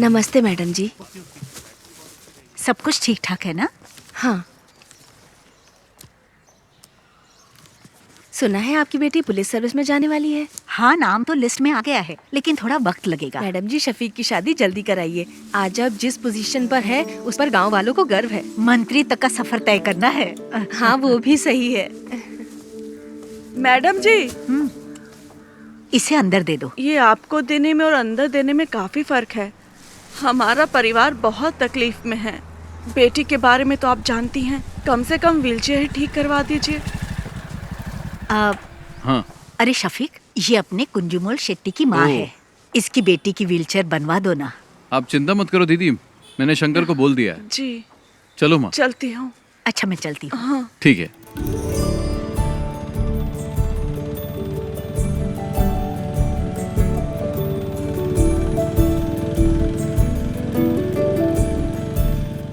नमस्ते मैडम जी। सब कुछ ठीक ठाक है ना? हाँ, सुना है आपकी बेटी पुलिस सर्विस में जाने वाली है। हाँ, नाम तो लिस्ट में आ गया है, लेकिन थोड़ा वक्त लगेगा। मैडम जी, शफीक की शादी जल्दी कराइए। आज आप जिस पोजीशन पर है उस पर गांव वालों को गर्व है। मंत्री तक का सफर तय करना है। हाँ, वो भी सही है। मैडम जी, इसे अंदर दे दो। ये आपको देने में और अंदर देने में काफी फर्क है। हमारा परिवार बहुत तकलीफ में है। बेटी के बारे में तो आप जानती हैं, कम से कम व्हीलचेयर ही ठीक करवा दीजिए। हाँ। अरे शफीक, ये अपने कुंजुमोल शेट्टी की माँ है। इसकी बेटी की व्हीलचेयर बनवा दो ना। आप चिंता मत करो दीदी, मैंने शंकर को बोल दिया है। जी। चलो माँ। चलती हूँ। अच्छा, मैं चलती हूँ। हाँ। ठीक है।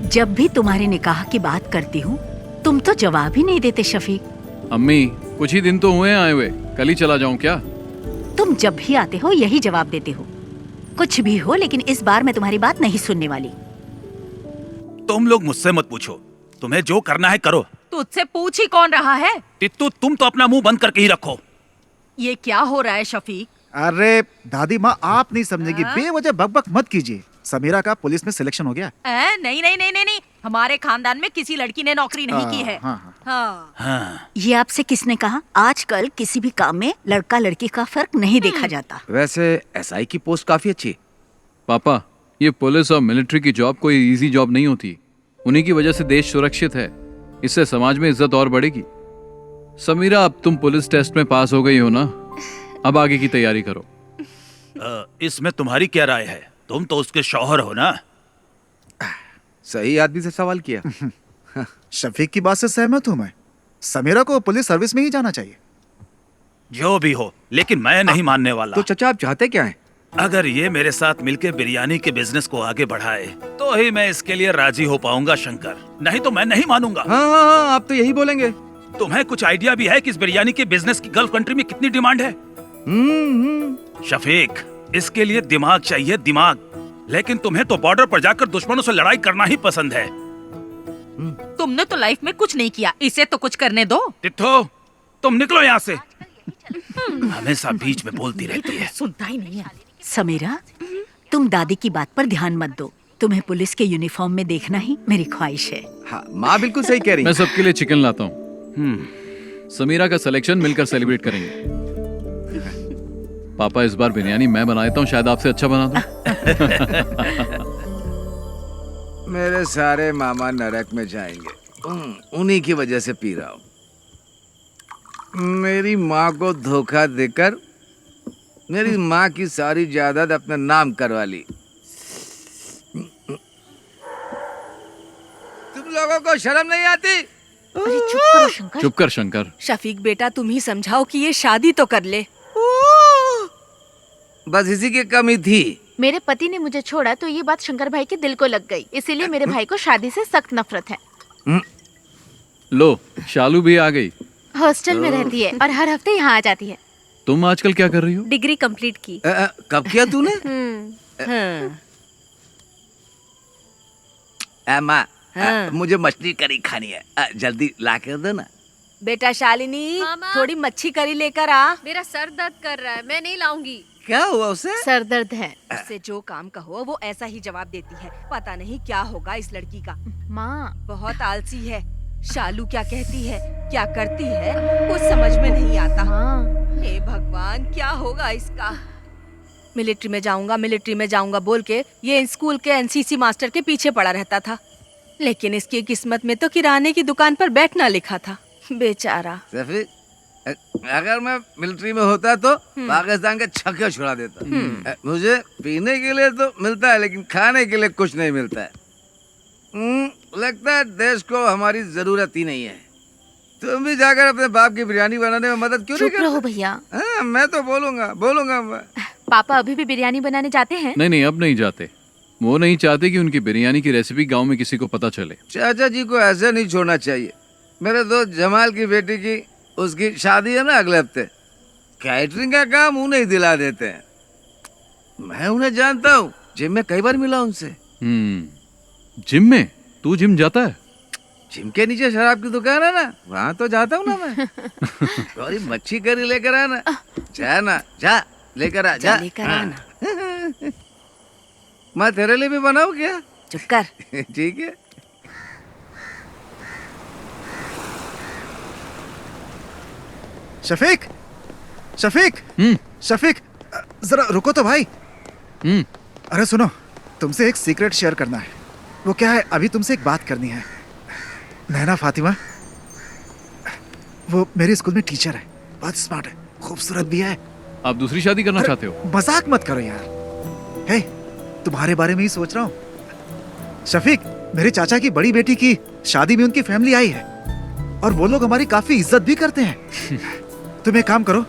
जब भी तुम्हारे निकाह की बात करती हूँ, तुम तो जवाब ही नहीं देते शफीक। अम्मी, कुछ ही दिन तो हुए आए हुए, कल ही चला जाऊं क्या? तुम जब भी आते हो यही जवाब देते हो। कुछ भी हो, लेकिन इस बार मैं तुम्हारी बात नहीं सुनने वाली। तुम लोग मुझसे मत पूछो, तुम्हें जो करना है करो। तुझसे पूछ ही कौन रहा है? तित्तू, तुम तो अपना मुंह बंद करके ही रखो। ये क्या हो रहा है शफीक? अरे दादी माँ, आप नहीं समझेगी, बेवजह बकबक मत कीजिए। समीरा का पुलिस में सिलेक्शन हो गया। नहीं नहीं नहीं नहीं नहीं, हमारे खानदान में किसी लड़की ने नौकरी नहीं की है। हाँ। ये आपसे किसने कहा? आजकल किसी भी काम में लड़का लड़की का फर्क नहीं देखा जाता। वैसे एसआई की पोस्ट काफी अच्छी है। पापा, ये पुलिस और मिलिट्री की जॉब कोई इजी जॉब नहीं होती। उन्हीं की वजह से देश सुरक्षित है। इससे समाज में इज्जत और बढ़ेगी। समीरा, अब तुम पुलिस टेस्ट में पास हो गई हो ना, अब आगे की तैयारी करो। इसमें तुम्हारी क्या राय है? तुम तो उसके शौहर हो ना। सही आदमी से सवाल किया। शफीक की बात से सहमत हूँ मैं। समीरा को पुलिस सर्विस में ही जाना चाहिए। जो भी हो, लेकिन मैं नहीं मानने वाला। तो चचा, आप चाहते क्या हैं? अगर ये मेरे साथ मिलकर बिरयानी के बिजनेस को आगे बढ़ाए तो ही मैं इसके लिए राजी हो पाऊंगा शंकर, नहीं तो मैं नहीं मानूंगा। हाँ, आप तो यही बोलेंगे। तुम्हें कुछ आइडिया भी है कि इस बिरयानी के बिजनेस की गल्फ कंट्री में कितनी डिमांड है? शफीक, इसके लिए दिमाग चाहिए, दिमाग। लेकिन तुम्हें तो बॉर्डर पर जाकर दुश्मनों से लड़ाई करना ही पसंद है। तुमने तो लाइफ में कुछ नहीं किया, इसे तो कुछ करने दो। तित्थो, तुम निकलो यहाँ से। हमेशा बीच में बोलती रहती है। सुनता ही नहीं है। समीरा, तुम दादी की बात पर ध्यान मत दो। तुम्हें पुलिस के यूनिफॉर्म में देखना ही मेरी ख्वाहिश है। हाँ, माँ बिल्कुल सही कह रही है। मैं सबके लिए चिकन लाता हूँ। समीरा का सिलेक्शन मिलकर सेलिब्रेट करेंगे। पापा, इस बार बिरयानी मैं बना देता हूँ, शायद आपसे अच्छा बना दूं। मेरे सारे मामा नरक में जाएंगे, उन्हीं की वजह से पी रहा हूँ। मेरी माँ को धोखा देकर मेरी माँ की सारी जायदाद अपने नाम करवा ली। तुम लोगों को शर्म नहीं आती? अरे चुप करो शंकर। चुप कर शंकर। शफीक बेटा, तुम ही समझाओ कि ये शादी तो कर ले। बस इसी की कमी थी। मेरे पति ने मुझे छोड़ा तो ये बात शंकर भाई के दिल को लग गई, इसीलिए मेरे भाई को शादी से सख्त नफरत है। लो, शालू भी आ गई। हॉस्टल में रहती है और हर हफ्ते यहाँ आ जाती है। तुम आजकल क्या कर रही हो? डिग्री कंप्लीट की। कब किया तूने? माँ, मुझे मछली करी खानी है, जल्दी ला कर दो ना। बेटा शालिनी, थोड़ी मच्छी करी लेकर आ। मेरा सर दर्द कर रहा है, मैं नहीं लाऊंगी। क्या हुआ उसे? सर दर्द है। उससे जो काम कहो वो ऐसा ही जवाब देती है। पता नहीं क्या होगा इस लड़की का। माँ, बहुत आलसी है। शालू क्या कहती है, क्या करती है, कुछ समझ में नहीं आता। हे भगवान, क्या होगा इसका? मिलिट्री में जाऊंगा बोल के ये स्कूल के एनसीसी मास्टर के पीछे पड़ा रहता था, लेकिन इसकी किस्मत में तो किराने की दुकान पर बैठना लिखा था। बेचारा। अगर मैं मिलिट्री में होता तो पाकिस्तान के छक्के छुड़ा देता। मुझे पीने के लिए तो मिलता है, लेकिन खाने के लिए कुछ नहीं मिलता है। लगता है देश को हमारी जरूरत ही नहीं है। तुम भी जाकर अपने बाप की बिरयानी बनाने में मदद क्यों नहीं करते? चुप रहो भैया। मैं तो बोलूंगा मैं। पापा अभी भी बिरयानी बनाने जाते हैं? नहीं, अब नहीं जाते। वो नहीं चाहते कि उनकी बिरयानी की रेसिपी गांव में किसी को पता चले। चाचा जी को ऐसे नहीं छोड़ना चाहिए। मेरे दोस्त जमाल की बेटी की उसकी शादी है ना अगले हफ्ते। कैटरिंग का काम उन्हें ही दिला देते हैं। मैं उन्हें जानता हूँ, जिम में कई बार मिला उनसे। जिम में? तू जिम जाता है? जिम के नीचे शराब की दुकान है ना, वहाँ तो जाता हूँ ना मैं। थोड़ी मच्छी करी लेकर आना, जा ना, जा लेकर आ, जा लेकर आना। मैं तेरे लिए भी बनाऊँ क्या? चुप कर। ठीक है। शफीक, शफीक, शफीक, जरा रुको तो भाई। अरे सुनो, तुमसे एक सीक्रेट शेयर करना है। वो क्या है, अभी तुमसे एक बात करनी है। नैना फातिमा, वो मेरे स्कूल में टीचर है, बहुत स्मार्ट है, खूबसूरत भी है। आप दूसरी शादी करना चाहते हो? मजाक मत करो यार। हे, तुम्हारे बारे में ही सोच रहा हूँ। शफीक, मेरे चाचा की बड़ी बेटी की शादी में उनकी फैमिली आई है और वो लोग हमारी काफी इज्जत भी करते हैं। तुम एक काम करो,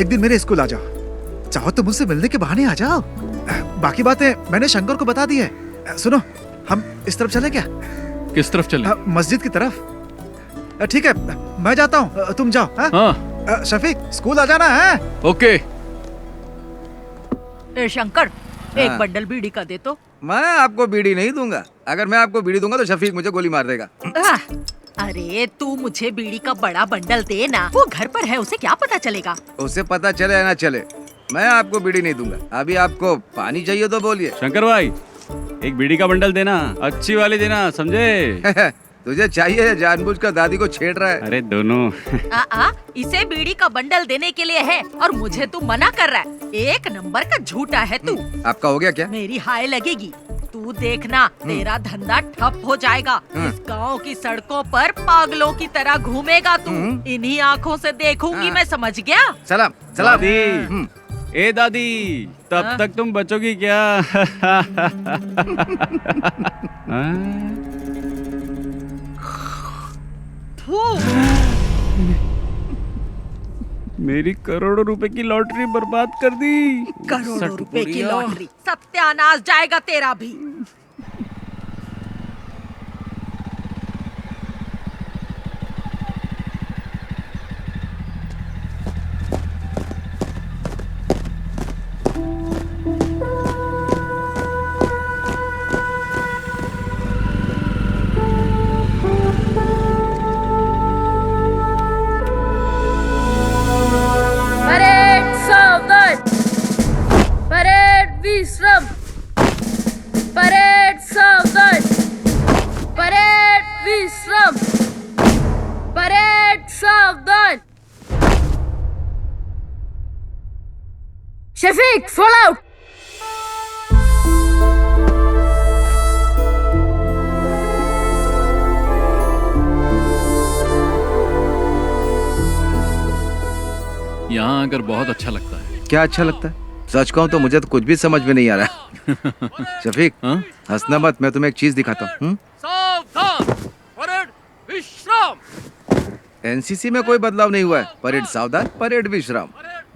एक दिन मेरे स्कूल आ जाओ, चाहो तो मुझसे मिलने के बहाने आ जाओ। बाकी बातें मैंने शंकर को बता दी है। सुनो, हम इस तरफ चले क्या? किस तरफ चले? मस्जिद की तरफ। ठीक है, मैं जाता हूँ, तुम जाओ। हाँ? शफीक, स्कूल आ जाना है। ओके। शंकर, एक बंडल बीड़ी का दे तो। मैं आपको बीड़ी नहीं दूंगा। अगर मैं आपको बीड़ी दूंगा तो शफीक मुझे गोली मार देगा। अरे तू मुझे बीड़ी का बड़ा बंडल दे ना, वो घर पर है, उसे क्या पता चलेगा? उसे पता चले या ना चले, मैं आपको बीड़ी नहीं दूंगा। अभी आपको पानी चाहिए तो बोलिए। शंकर भाई, एक बीड़ी का बंडल देना, अच्छी वाली देना, समझे? तुझे चाहिए या जानबूझकर दादी को छेड़ रहा है? अरे दोनों। इसे बीड़ी का बंडल देने के लिए है और मुझे तू मना कर रहा है। एक नंबर का झूठा है तू। आपका हो गया क्या? मेरी हाय लगेगी, तू देखना, तेरा धंधा ठप हो जाएगा। इस गांव की सड़कों पर पागलों की तरह घूमेगा तू। इन्हीं आँखों से देखूंगी मैं, समझ गया? सलाम सलाम। दादी, ए दादी, तब तक तुम बचोगी क्या? मेरी करोड़ों रुपए की लॉटरी बर्बाद कर दी। करोड़ों रुपए की लॉटरी, सत्यानाश जाएगा तेरा भी। विश्राम। परेड सावधान। परेड विश्राम। परेड सावधान। Shafiq, fall out. यहाँ आकर बहुत अच्छा लगता है। क्या अच्छा लगता है? सच कहूँ तो मुझे तो कुछ भी समझ में नहीं आ रहा। शफीक, हंसना मत, मैं तुम्हें एक चीज दिखाता हूँ। एनसीसी में कोई बदलाव नहीं हुआ है। परेड सावधान, परेड विश्राम।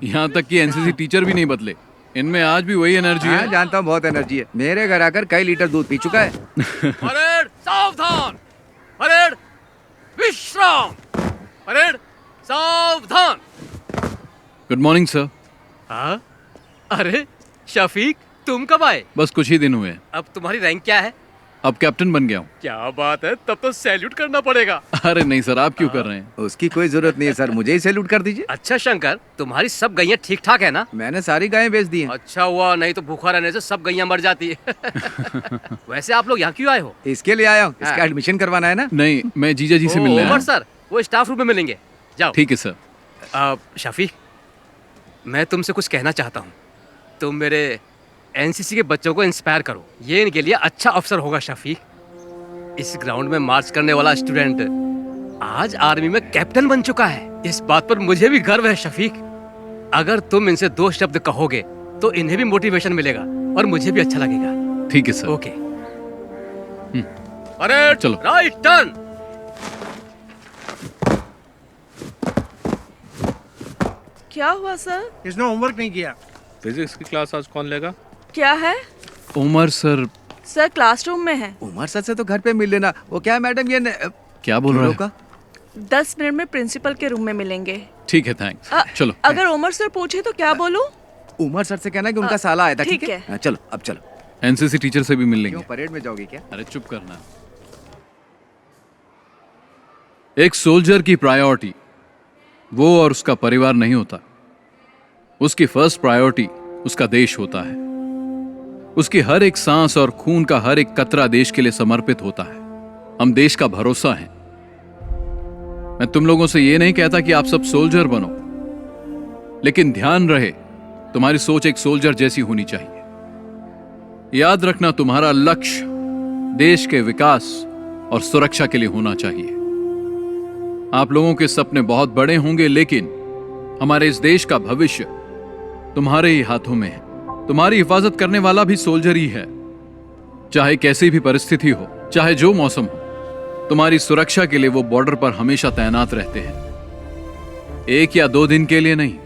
यहाँ तक कि एनसीसी टीचर भी नहीं बदले, इनमें आज भी वही एनर्जी है। जानता हूँ, बहुत एनर्जी है। मेरे घर आकर कई लीटर दूध पी चुका है। परेड सावधान, परेड विश्राम, परेड सावधान। Good morning sir. हाँ? अरे शफीक, तुम कब आए? बस कुछ ही दिन हुए। अब तुम्हारी रैंक क्या है? अब कैप्टन बन गया हूँ। क्या बात है, तब तो सैल्यूट करना पड़ेगा। अरे नहीं सर, आप क्यों कर रहे हैं? उसकी कोई जरूरत नहीं है सर, मुझे ही सैल्यूट कर दीजिए। अच्छा शंकर, तुम्हारी सब गैया ठीक ठाक है ना? मैंने सारी गायें बेच दी हैं। अच्छा हुआ, नहीं तो भूखा रहने से सब गैया मर जाती है। वैसे आप लोग यहाँ क्यों आए हो? इसके लिए आया हूँ, इसका एडमिशन करवाना है ना। नहीं, मैं जीजा जी से मिलने आया हूँ। सर, वो स्टाफ रूम में मिलेंगे, जाओ। ठीक है सर। शफीक, मैं तुमसे कुछ कहना चाहता हूँ। तुम मेरे एनसीसी के बच्चों को इंस्पायर करो, ये इनके लिए अच्छा अवसर होगा। शफीक, इस ग्राउंड में मार्च करने वाला स्टूडेंट आज आर्मी में कैप्टन बन चुका है। इस बात पर मुझे भी गर्व है। शफीक, अगर तुम इनसे 2 शब्द कहोगे तो इन्हें भी मोटिवेशन मिलेगा और मुझे भी अच्छा लगेगा। ठीक है सर। ओके। अरे चलो, राइट टर्न। क्या हुआ सर? इसने होमवर्क नहीं किया। फिजिक्स की क्लास आज कौन लेगा? क्या है? उमर सर। सर क्लासरूम में है। उमर सर से तो घर पे मिल लेना। वो क्या मैडम, ये क्या बोल रहे हो? 10 मिनट में प्रिंसिपल के रूम में मिलेंगे। ठीक है, थैंक्स। चलो। अगर उमर सर पूछे तो क्या बोलूं? उमर सर से कहना कि उनका साला आया था। ठीक है। चलो अब चलो। एनसीसी टीचर से भी मिल लेंगे। क्यों परेड में जाओगे क्या? अरे चुप करना। एक सोल्जर की प्रायोरिटी वो और उसका परिवार नहीं होता। उसकी फर्स्ट प्रायोरिटी उसका देश होता है। उसकी हर एक सांस और खून का हर एक कतरा देश के लिए समर्पित होता है। हम देश का भरोसा हैं। मैं तुम लोगों से यह नहीं कहता कि आप सब सोल्जर बनो, लेकिन ध्यान रहे तुम्हारी सोच एक सोल्जर जैसी होनी चाहिए। याद रखना तुम्हारा लक्ष्य देश के विकास और सुरक्षा के लिए होना चाहिए। आप लोगों के सपने बहुत बड़े होंगे, लेकिन हमारे इस देश का भविष्य तुम्हारे ही हाथों में है। तुम्हारी हिफाजत करने वाला भी सोल्जर ही है। चाहे कैसी भी परिस्थिति हो, चाहे जो मौसम हो, तुम्हारी सुरक्षा के लिए वो बॉर्डर पर हमेशा तैनात रहते हैं। 1 या 2 दिन के लिए नहीं,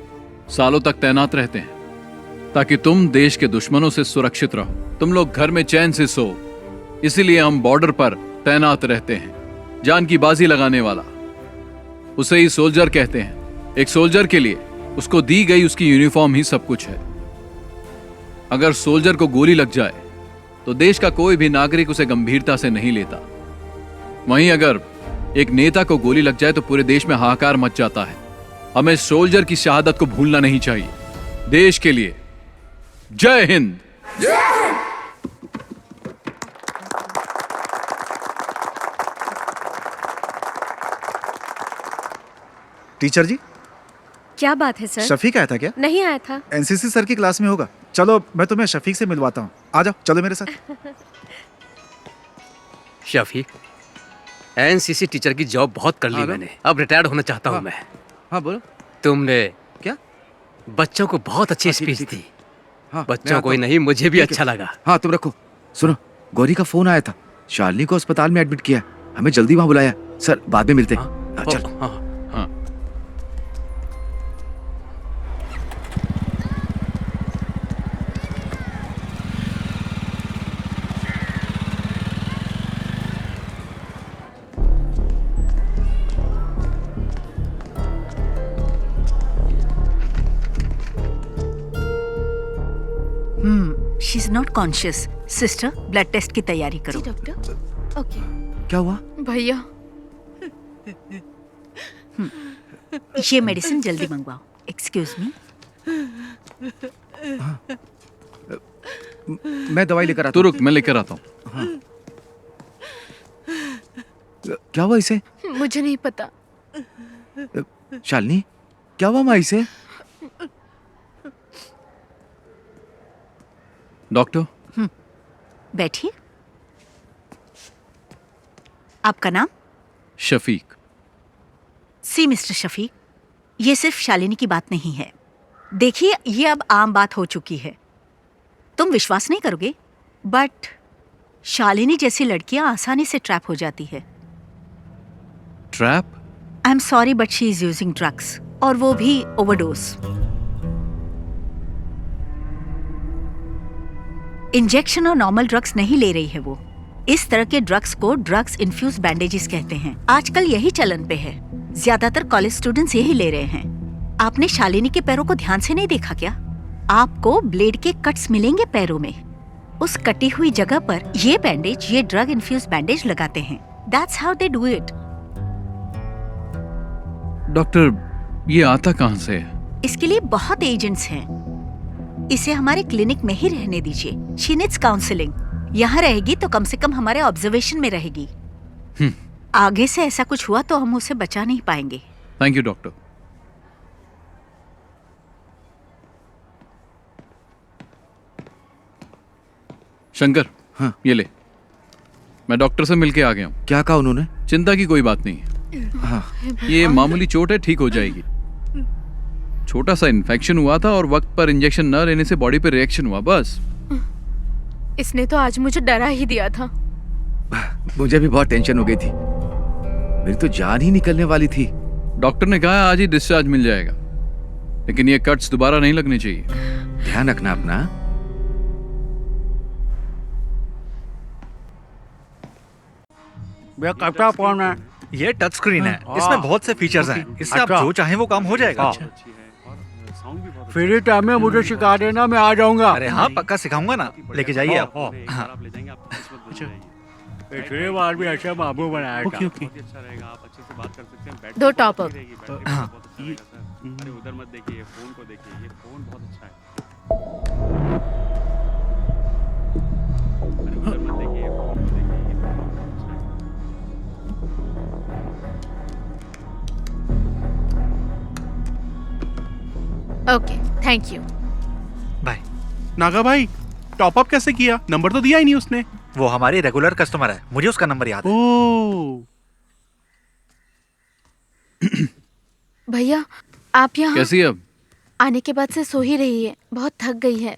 सालों तक तैनात रहते हैं, ताकि तुम देश के दुश्मनों से सुरक्षित रहो, तुम लोग घर में चैन से सो। इसीलिए हम बॉर्डर पर तैनात रहते हैं। जान की बाजी लगाने वाला, उसे ही सोल्जर कहते हैं। एक सोल्जर के लिए उसको दी गई उसकी यूनिफॉर्म ही सब कुछ है। अगर सोल्जर को गोली लग जाए तो देश का कोई भी नागरिक उसे गंभीरता से नहीं लेता। वहीं अगर एक नेता को गोली लग जाए तो पूरे देश में हाहाकार मच जाता है। हमें सोल्जर की शहादत को भूलना नहीं चाहिए। देश के लिए जय हिंद। टीचर जी, क्या बात है सर? शफीक आया था क्या? नहीं आया था। एनसीसी सर की क्लास में होगा। चलो मैं तुम्हें शफीक से मिलवाता हूँ। आ जाओ, चलो मेरे साथ। शफीक, एनसीसी टीचर की जॉब बहुत कर ली मैंने, अब रिटायर्ड होना चाहता हूँ मैं। हाँ बोलो। तुमने क्या बच्चों को बहुत अच्छी स्पीच दी। हाँ, बच्चों को ही नहीं, मुझे भी अच्छा लगा। हाँ तुम रखो। सुनो, गौरी का फोन आया था। शालिनी को अस्पताल में एडमिट किया, हमें जल्दी वहां बुलाया। सर बाद में मिलते हैं। चल। हाँ। She is not conscious. Sister, blood test की तैयारी करो। जी डॉक्टर। ओके। क्या हुआ? भैया, ये मेडिसिन जल्दी मंगवाओ। Excuse me. मैं दवाई लेकर आता तू हूँ। रुक, मैं लेकर आता हूँ। हाँ। क्या हुआ इसे? मुझे नहीं पता। शालिनी, क्या हुआ माँ इसे? डॉक्टर। बैठिए। आपका नाम? शफीक। सी मिस्टर शफीक, ये सिर्फ शालिनी की बात नहीं है। देखिए, ये अब आम बात हो चुकी है। तुम विश्वास नहीं करोगे, बट शालिनी जैसी लड़कियां आसानी से ट्रैप हो जाती है। Trap? I am sorry but she is using drugs, और वो भी ओवरडोज। इंजेक्शन और नॉर्मल ड्रग्स नहीं ले रही है वो। इस तरह के ड्रग्स को ड्रग्स इन्फ्यूज बैंडेजेस कहते हैं। आजकल यही चलन पे है। ज्यादातर कॉलेज स्टूडेंट्स यही ले रहे हैं। आपने शालिनी के पैरों को ध्यान से नहीं देखा क्या? आपको ब्लेड के कट्स मिलेंगे पैरों में। उस कटी हुई जगह पर ये बैंडेज, ये ड्रग इन्फ्यूज बैंडेज लगाते हैं। That's how they do it. Doctor, ये आता कहाँ से है? इसके लिए बहुत एजेंट्स हैं। इसे हमारे क्लिनिक में ही रहने दीजिए। She needs counselling. यहाँ रहेगी तो कम से कम हमारे ऑब्जर्वेशन में रहेगी। आगे से ऐसा कुछ हुआ तो हम उसे बचा नहीं पाएंगे। Thank you doctor. शंकर, हाँ। ये ले। मैं डॉक्टर से मिलके आ गया हूँ। क्या कहा उन्होंने? चिंता की कोई बात नहीं है। हाँ। ये मामूली चोट है, ठीक हो जाएगी। छोटा सा इन्फेक्शन हुआ था और वक्त पर इंजेक्शन न लेने से बॉडी पे रिएक्शन हुआ, बस। इसने तो आज मुझे डरा ही दिया था। मुझे भी बहुत टेंशन हो गई थी। मेरी तो जान ही निकलने वाली थी। डॉक्टर ने कहा आज ही डिस्चार्ज मिल जाएगा, लेकिन ये कट्स दोबारा नहीं लगने चाहिए। ध्यान रखना अपना। मैं करता कौन है? ये टच स्क्रीन है, इसमें बहुत से फीचर्स हैं। इससे आप जो चाहें वो काम हो जाएगा। फ्री टाइम में मुझे सिखा देना, मैं आ जाऊंगा। अरे हाँ, पक्का सिखाऊंगा ना, लेके जाइए आप। हाँ। पिछली बार भी ऐसा बाबू बनाया था। अच्छा रहेगा, आप अच्छे से बात कर सकते हैं। 2 टॉप अप। हाँ। अरे उधर मत देखिए, फोन को देखिए, ये फोन बहुत अच्छा है। अरे उधर मत देखिए, फोन को देखिए, ये फोन बहुत अच्छा है। Okay, thank you. Bye. Naga भाई, टॉप अप कैसे किया? नंबर तो दिया ही नहीं उसने। वो हमारी रेगुलर कस्टमर है, मुझे उसका नंबर याद है। ओह। भैया, आप यहाँ कैसी है अब? आने के बाद से सो ही रही है, बहुत थक गई है।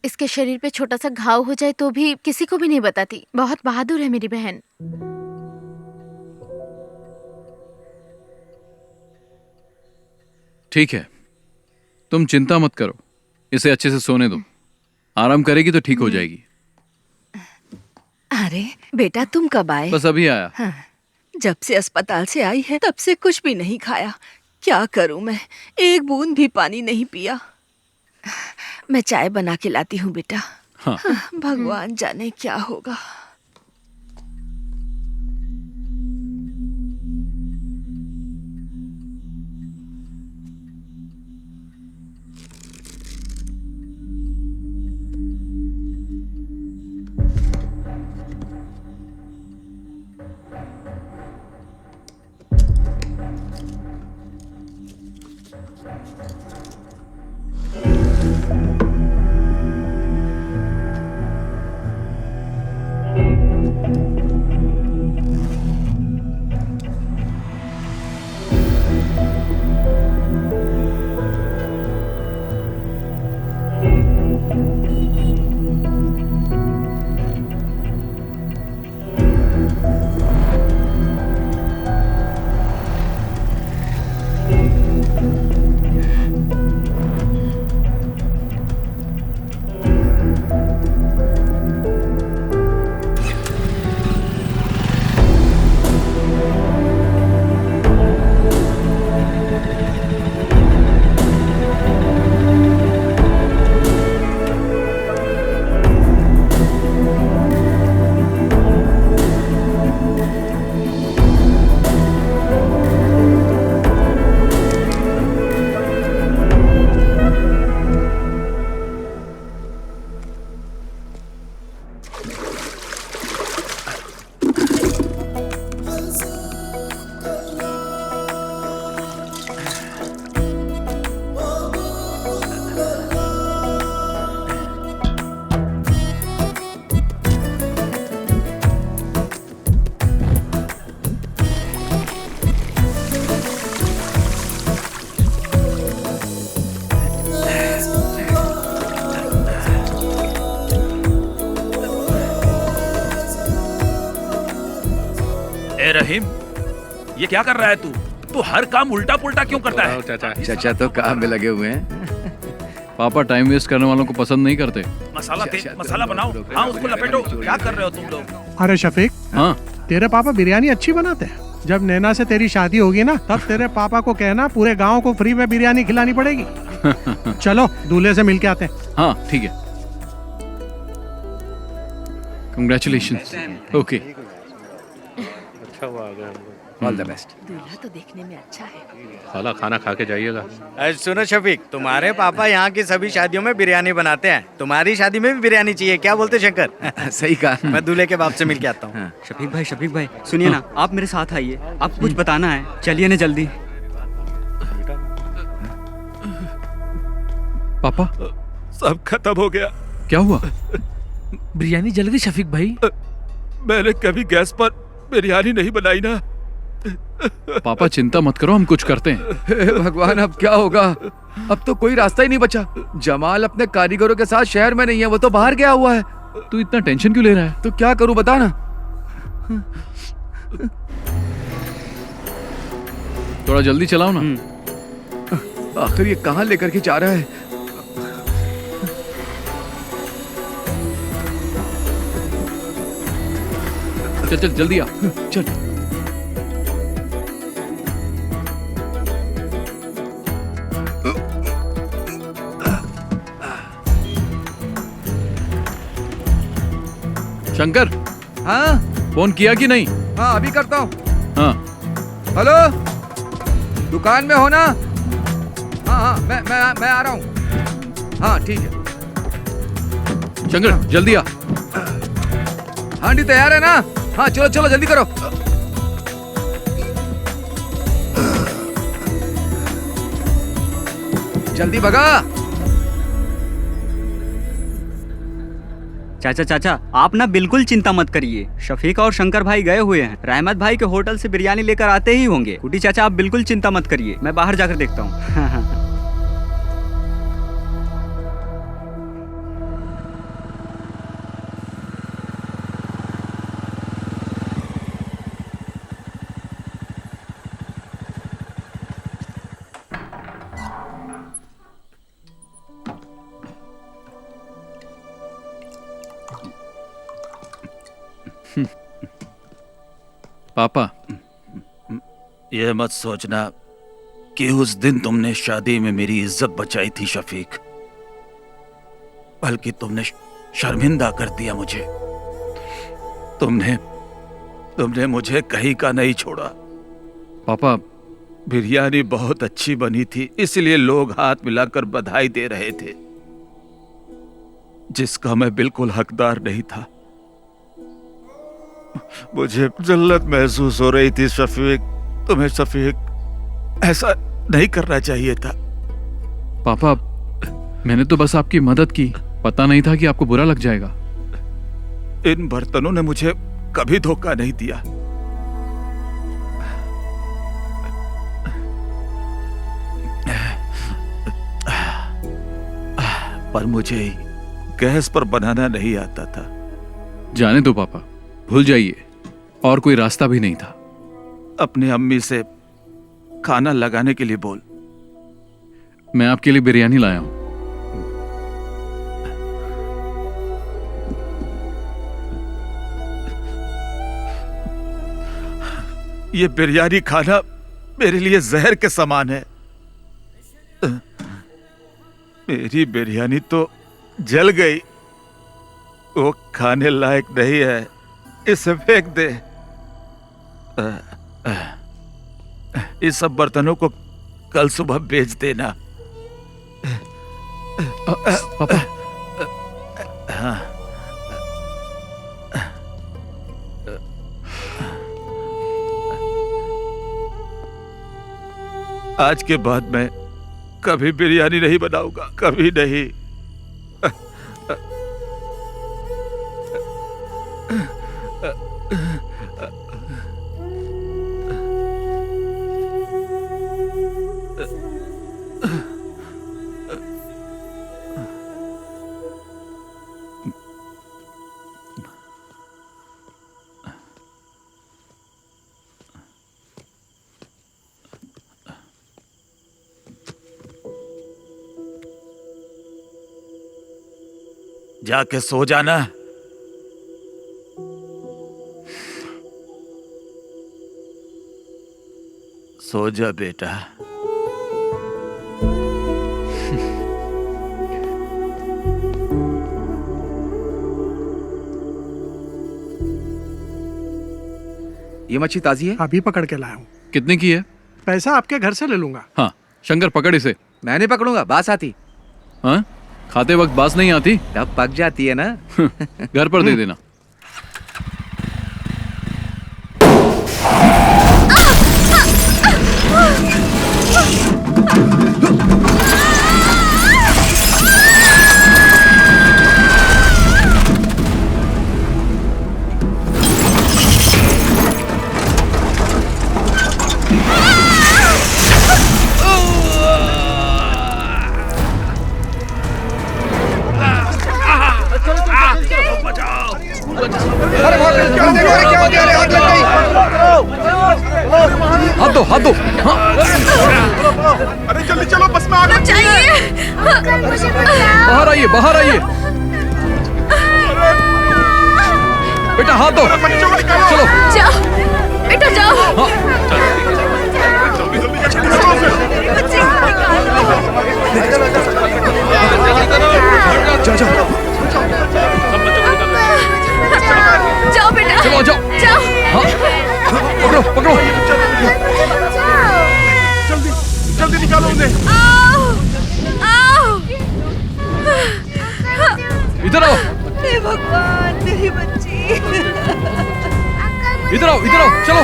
इसके शरीर पे छोटा सा घाव हो जाए तो भी किसी को भी नहीं बताती। बहुत बहादुर है मेरी बहन। ठीक है, तुम चिंता मत करो, इसे अच्छे से सोने दो। आराम करेगी तो ठीक हो जाएगी। अरे बेटा, तुम कब आए? बस अभी आया। हाँ, जब से अस्पताल से आई है तब से कुछ भी नहीं खाया। क्या करूं मैं, एक बूंद भी पानी नहीं पिया। मैं चाय बना के लाती हूँ बेटा। हाँ। भगवान जाने क्या होगा। ए रहीम, ये क्या कर रहा है तू? तू हर काम उल्टा पुल्टा क्यों करता है? चाचा तो काम में लगे हुए हैं। पापा टाइम वेस्ट करने वालों को पसंद नहीं करते। मसाला बनाओ। हाँ, उसको लपेटो। क्या कर रहे हो तुम लोग? अरे शफीक, हाँ, तेरे पापा बिरयानी अच्छी बनाते हैं। जब नैना से तेरी शादी होगी ना, तब तेरे पापा को कहना पूरे गांव को फ्री में बिरयानी खिलानी पड़ेगी। चलो दूल्हे से मिलके आते हैं। हाँ ठीक है। कंग्रेचुलेशन। ओके, अच्छा हुआ आ गए। All the best. दूल्हा तो देखने में अच्छा है। खाला खाना खा के जाइएगा। सुनो शफीक, तुम्हारे पापा यहाँ की सभी शादियों में बिरयानी बनाते हैं, तुम्हारी शादी में भी बिरयानी चाहिए। क्या बोलते शंकर? सही कहा। मैं दूल्हे के बाप से मिल के आता हूँ। शफीक भाई सुनिए ना, आप मेरे साथ आइए, आपको कुछ बताना है। चलिए ना जल्दी। पापा, सब खत्म हो गया। क्या हुआ? बिरयानी जल गई शफीक भाई। मैंने कभी गैस पर बिरयानी नहीं बनाई ना। पापा चिंता मत करो, हम कुछ करते हैं। हे भगवान, अब क्या होगा? अब तो कोई रास्ता ही नहीं बचा। जमाल अपने कारीगरों के साथ शहर में नहीं है, वो तो बाहर गया हुआ है। तू इतना टेंशन क्यों ले रहा है? तो क्या करूं बता ना। थोड़ा जल्दी चलाओ ना। आखिर ये कहाँ लेकर के जा रहा है? चल चल जल्दी आ। चल। शंकर, हाँ फोन किया कि नहीं? हाँ अभी करता हूँ। हाँ हेलो, दुकान में हो ना? हाँ हाँ मैं आ रहा हूँ। हाँ ठीक है। शंकर जल्दी आ। हांडी तैयार है ना? हाँ चलो चलो जल्दी करो। जल्दी भगा। चाचा चाचा, आप ना बिल्कुल चिंता मत करिए। शफीक और शंकर भाई गए हुए हैं, रहमत भाई के होटल से बिरयानी लेकर आते ही होंगे। कुटी चाचा आप बिल्कुल चिंता मत करिए, मैं बाहर जाकर देखता हूँ। पापा, यह मत सोचना कि उस दिन तुमने शादी में मेरी इज्जत बचाई थी शफीक, बल्कि तुमने शर्मिंदा कर दिया मुझे। तुमने मुझे कहीं का नहीं छोड़ा। पापा, बिरयानी बहुत अच्छी बनी थी, इसलिए लोग हाथ मिलाकर बधाई दे रहे थे, जिसका मैं बिल्कुल हकदार नहीं था। मुझे जल्लत महसूस हो रही थी शफीक। तुम्हें शफीक ऐसा नहीं करना चाहिए था। पापा, मैंने तो बस आपकी मदद की, पता नहीं था कि आपको बुरा लग जाएगा। इन बर्तनों ने मुझे कभी धोखा नहीं दिया। पर मुझे गैस पर बनाना नहीं आता था। जाने दो पापा, भूल जाइए, और कोई रास्ता भी नहीं था। अपनी अम्मी से खाना लगाने के लिए बोल। मैं आपके लिए बिरयानी लाया हूं। ये बिरयानी खाना मेरे लिए जहर के समान है। मेरी बिरयानी तो जल गई, वो खाने लायक नहीं है, इसे फेंक दे। इस सब बर्तनों को कल सुबह बेच देना। पापा, हाँ। आज के बाद मैं कभी बिरयानी नहीं बनाऊंगा, कभी नहीं। जाके सो जाना। सो जा बेटा। ये मच्छी ताजी है? अभी पकड़ के लाया हूँ। कितने की है? पैसा आपके घर से ले लूंगा। हाँ, शंकर पकड़ इसे। मैं नहीं पकड़ूंगा, बास आती। हाँ, खाते वक्त बास नहीं आती? तब पक जाती है ना। घर पर दे देना। हाथ दो, हाथ दो। अरे जल्दी चलो, बस में आ गए। बाहर आइए, बाहर आइए। बेटा हाथ दो। चलो जाओ बेटा, जाओ। जाओ जाओ। इधर आओ, चलो।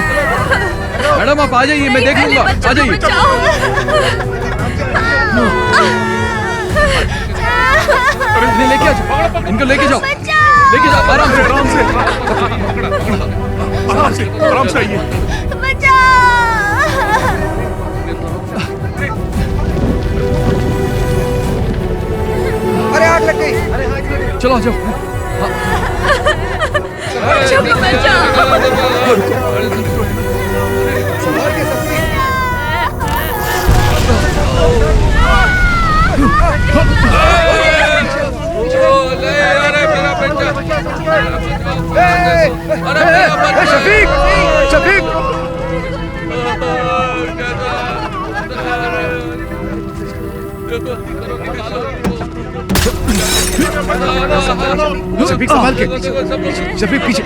मैडम आप आ जाइए, मैं देख लूंगा। आ जाइए। इन्हें लेके आ जाओ, इनको लेके जाओ, आराम से आइए। अरे आग लग गई। चलो आ जाओ। शफीक, शफीक। शफीक संभाल के। शफीक पीछे।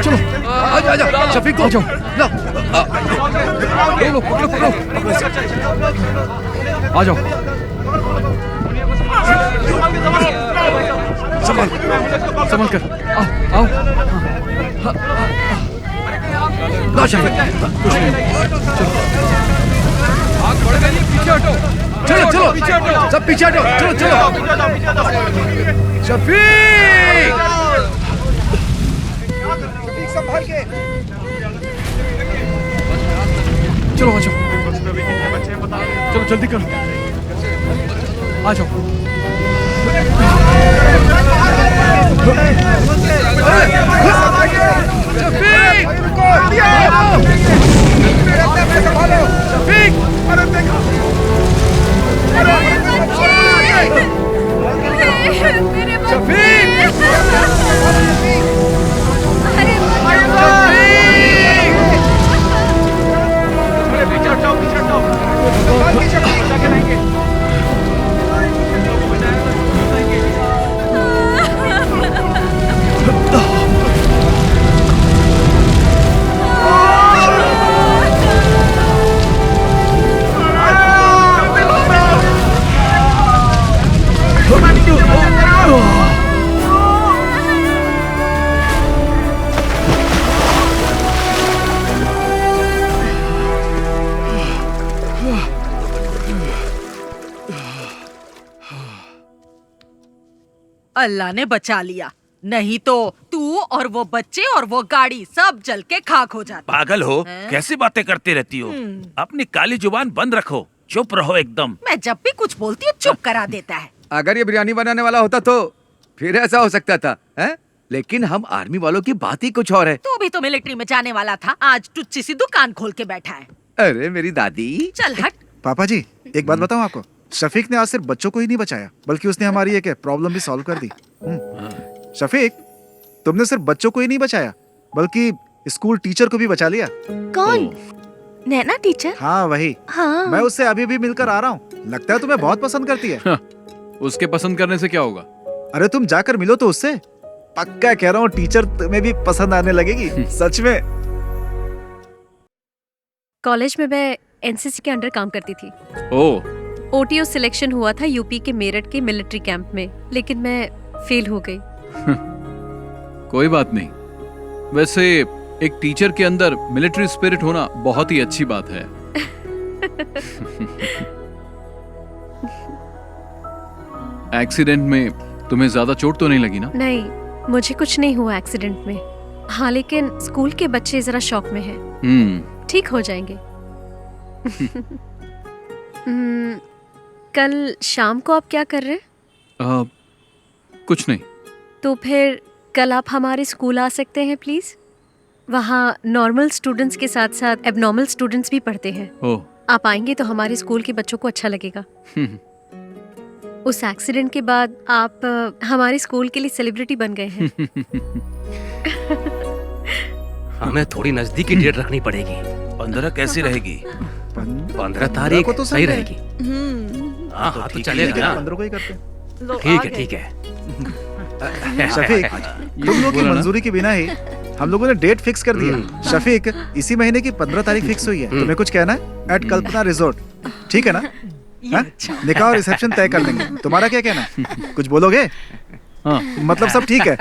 चलो आजा। शफीक को आ जाओ। लो पकड़ो। आ जाओ। संभाल कर। आओ। लो शफीक। कुछ नहीं। आग बढ़ गई, पीछे हटो। चलो सब पीछे हटो। चलो शफीक संभाल के। चलो आ जाओ। चलो जल्दी करो। आ जाओ। अल्लाह ने बचा लिया, नहीं तो तू और वो बच्चे और वो गाड़ी सब जल के खाक हो जाते। पागल हो, कैसी बातें करती रहती हो? अपनी काली जुबान बंद रखो, चुप रहो एकदम। मैं जब भी कुछ बोलती हूँ चुप करा देता है। अगर ये बिरयानी बनाने वाला होता तो फिर ऐसा हो सकता था, हैं? लेकिन हम आर्मी वालों की बात ही कुछ और है। तू भी तो मिलिट्री में जाने वाला था, आज टुच्ची सी दुकान खोल के बैठा है। अरे मेरी दादी। चल हट। पापा जी एक बात बताऊं आपको, शफीक ने आज सिर्फ बच्चों को ही नहीं बचाया बल्कि उसने हमारी एक प्रॉब्लम भी सॉल्व कर दी। शफीक, तुमने सिर्फ बच्चों को ही नहीं बचाया बल्कि स्कूल टीचर को भी बचा लिया। कौन? नैना टीचर? हाँ वही। हाँ। मैं उससे अभी भी मिलकर आ रहा हूँ, लगता है तुम्हें बहुत पसंद करती है। उसके पसंद करने से क्या होगा? अरे तुम जाकर मिलो तो उससे, पक्का कह रहा हूँ टीचर तुम्हें भी पसंद आने लगेगी। सच में। कॉलेज में मैं एनसीसी के अंडर काम करती थी। ओह। ओटीओ सिलेक्शन हुआ था यूपी के मेरठ के मिलिट्री कैंप में, लेकिन मैं फेल हो गई। कोई बात नहीं, वैसे एक टीचर के अंदर मिलिट्री स्पिरिट होना बहुत ही अच्छी बात है। एक्सीडेंट में तुम्हें ज्यादा चोट तो नहीं लगी ना? नहीं, मुझे कुछ नहीं हुआ एक्सीडेंट में। हाँ, लेकिन स्कूल के बच्चे जरा शॉक में हैं। ठीक हो जाएंगे। कल शाम को आप क्या कर रहे हैं? कुछ नहीं। तो फिर कल आप हमारे स्कूल आ सकते हैं प्लीज? वहाँ नॉर्मल स्टूडेंट्स के साथ साथ एबनॉर्मल स्टूडेंट्स भी पढ़ते हैं। ओह। आप आएंगे तो हमारे स्कूल के बच्चों को अच्छा लगेगा। उस एक्सीडेंट के बाद आप हमारे स्कूल के लिए सेलिब्रिटी बन गए हैं। हमें थोड़ी नजदीकी डेट रखनी पड़ेगी। 15 कैसी रहेगी? 15 तारीख तो सही रहेगी। हाँ तो तो चलेगा ना। 15 को ही करते हैं। ठीक है। शफीक, तुम लोगों की मंजूरी के बिना ही हम लोगों ने डेट फिक्स कर दिया। शफीक, इसी महीने की 15 तारीख फिक्स हुई है। तुम्हें कुछ कहना है? एट कल्पना रिजॉर्ट, ठीक है ना? निकाह और रिसेप्शन तय कर लेंगे। तुम्हारा क्या कहना है? कुछ बोलोगे? मतलब सब ठीक है?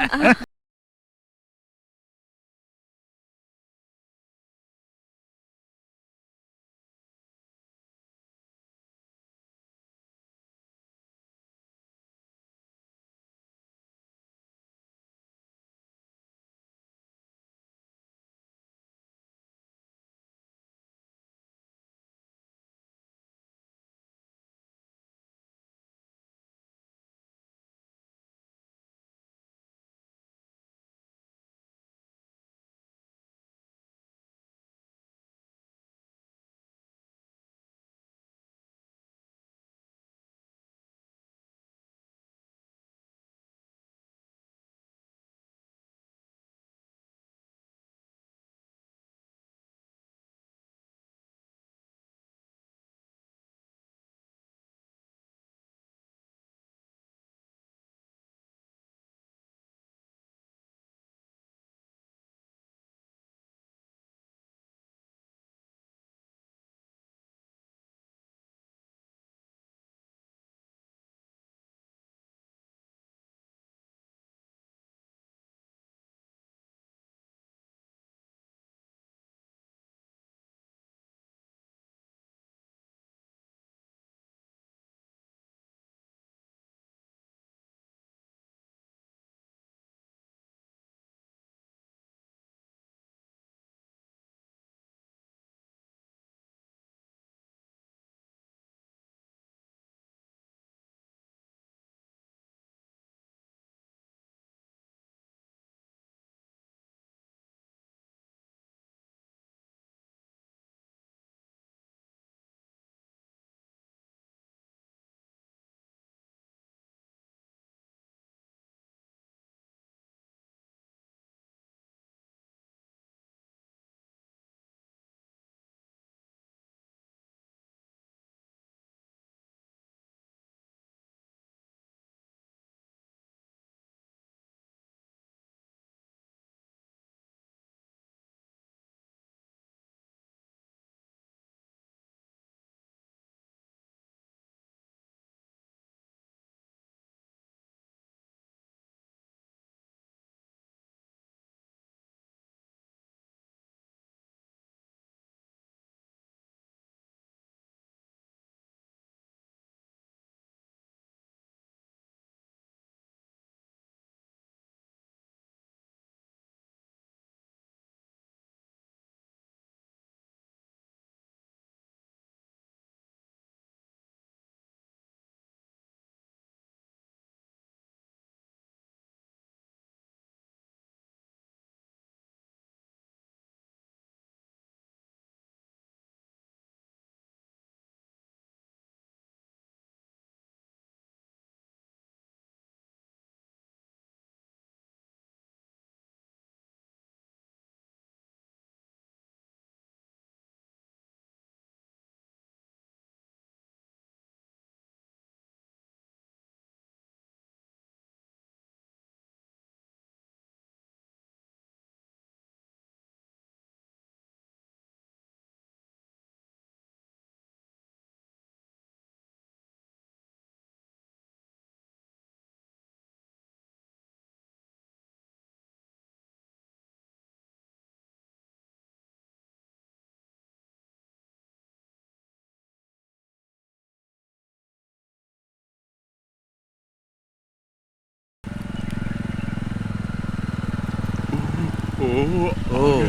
ओह,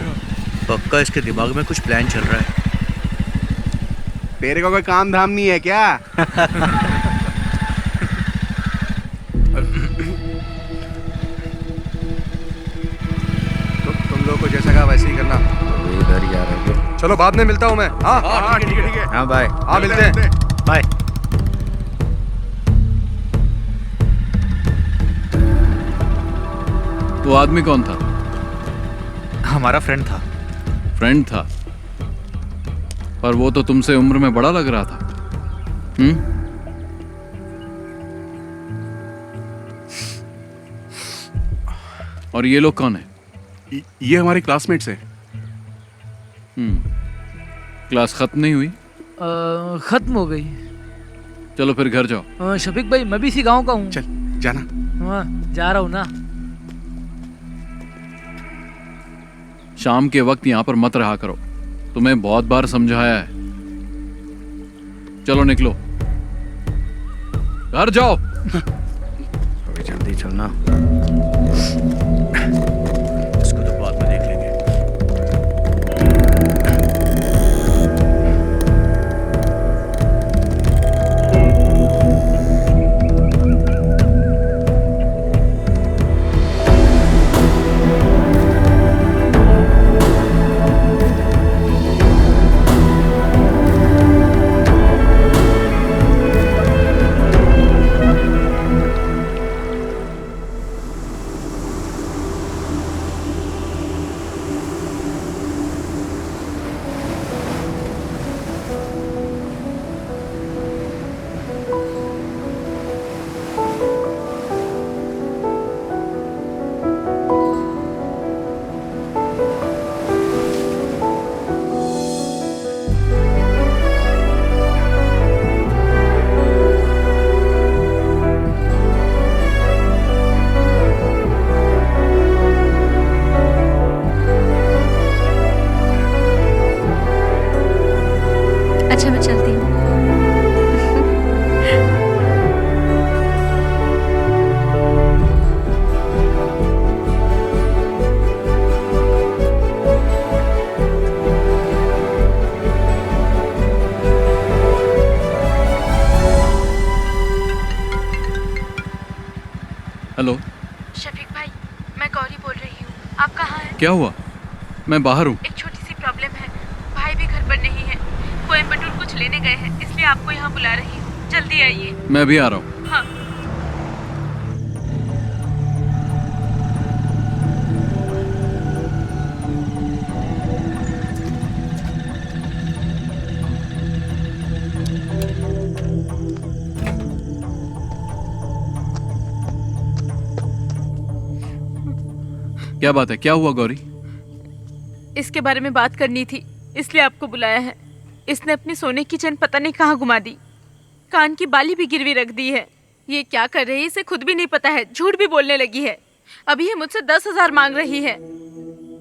पक्का इसके दिमाग में कुछ प्लान चल रहा है। तेरे को कोई काम धाम नहीं है क्या? तुम लोग को जैसा कहा वैसे ही करना। इधर ही आ रहे हो। चलो बाद में मिलता हूँ मैं। हाँ हाँ ठीक है ठीक है। हाँ बाय। हाँ मिलते हैं। बाय। वो आदमी कौन था? हमारा फ्रेंड था। फ्रेंड था, पर वो तो तुमसे उम्र में बड़ा लग रहा था। और ये लोग कौन है? ये हमारे क्लासमेट्स हैं। क्लास खत्म नहीं हुई? खत्म हो गई। चलो फिर घर जाओ। शफीक भाई मैं भी इसी गांव का हूँ। चल जाना। हाँ जा रहा हूँ ना। शाम के वक्त यहाँ पर मत रहा करो, तुम्हें बहुत बार समझाया है। चलो निकलो, घर जाओ। अभी जल्दी चलना, इसको तो बाद में देख लेंगे। अच्छा मैं चलती हूँ। हेलो शफीक भाई, मैं गौरी बोल रही हूँ। आप कहाँ हैं? क्या हुआ? मैं बाहर हूँ। एक छोटी सी प्रॉब्लम है। भाई भी घर पर नहीं है, कोयम्बटूर कुछ लेने गए हैं, इसलिए आपको यहाँ बुला रही हूँ। जल्दी आइए। मैं भी आ रहा हूँ। हाँ। क्या बात है? क्या हुआ गौरी? इसके बारे में बात करनी थी, इसलिए आपको बुलाया है। इसने अपनी सोने की चेन पता नहीं कहाँ घुमा दी, कान की बाली भी गिरवी रख दी है। ये क्या कर रही है इसे खुद भी नहीं पता है, झूठ भी बोलने लगी है। अभी ये मुझसे 10,000 मांग रही है।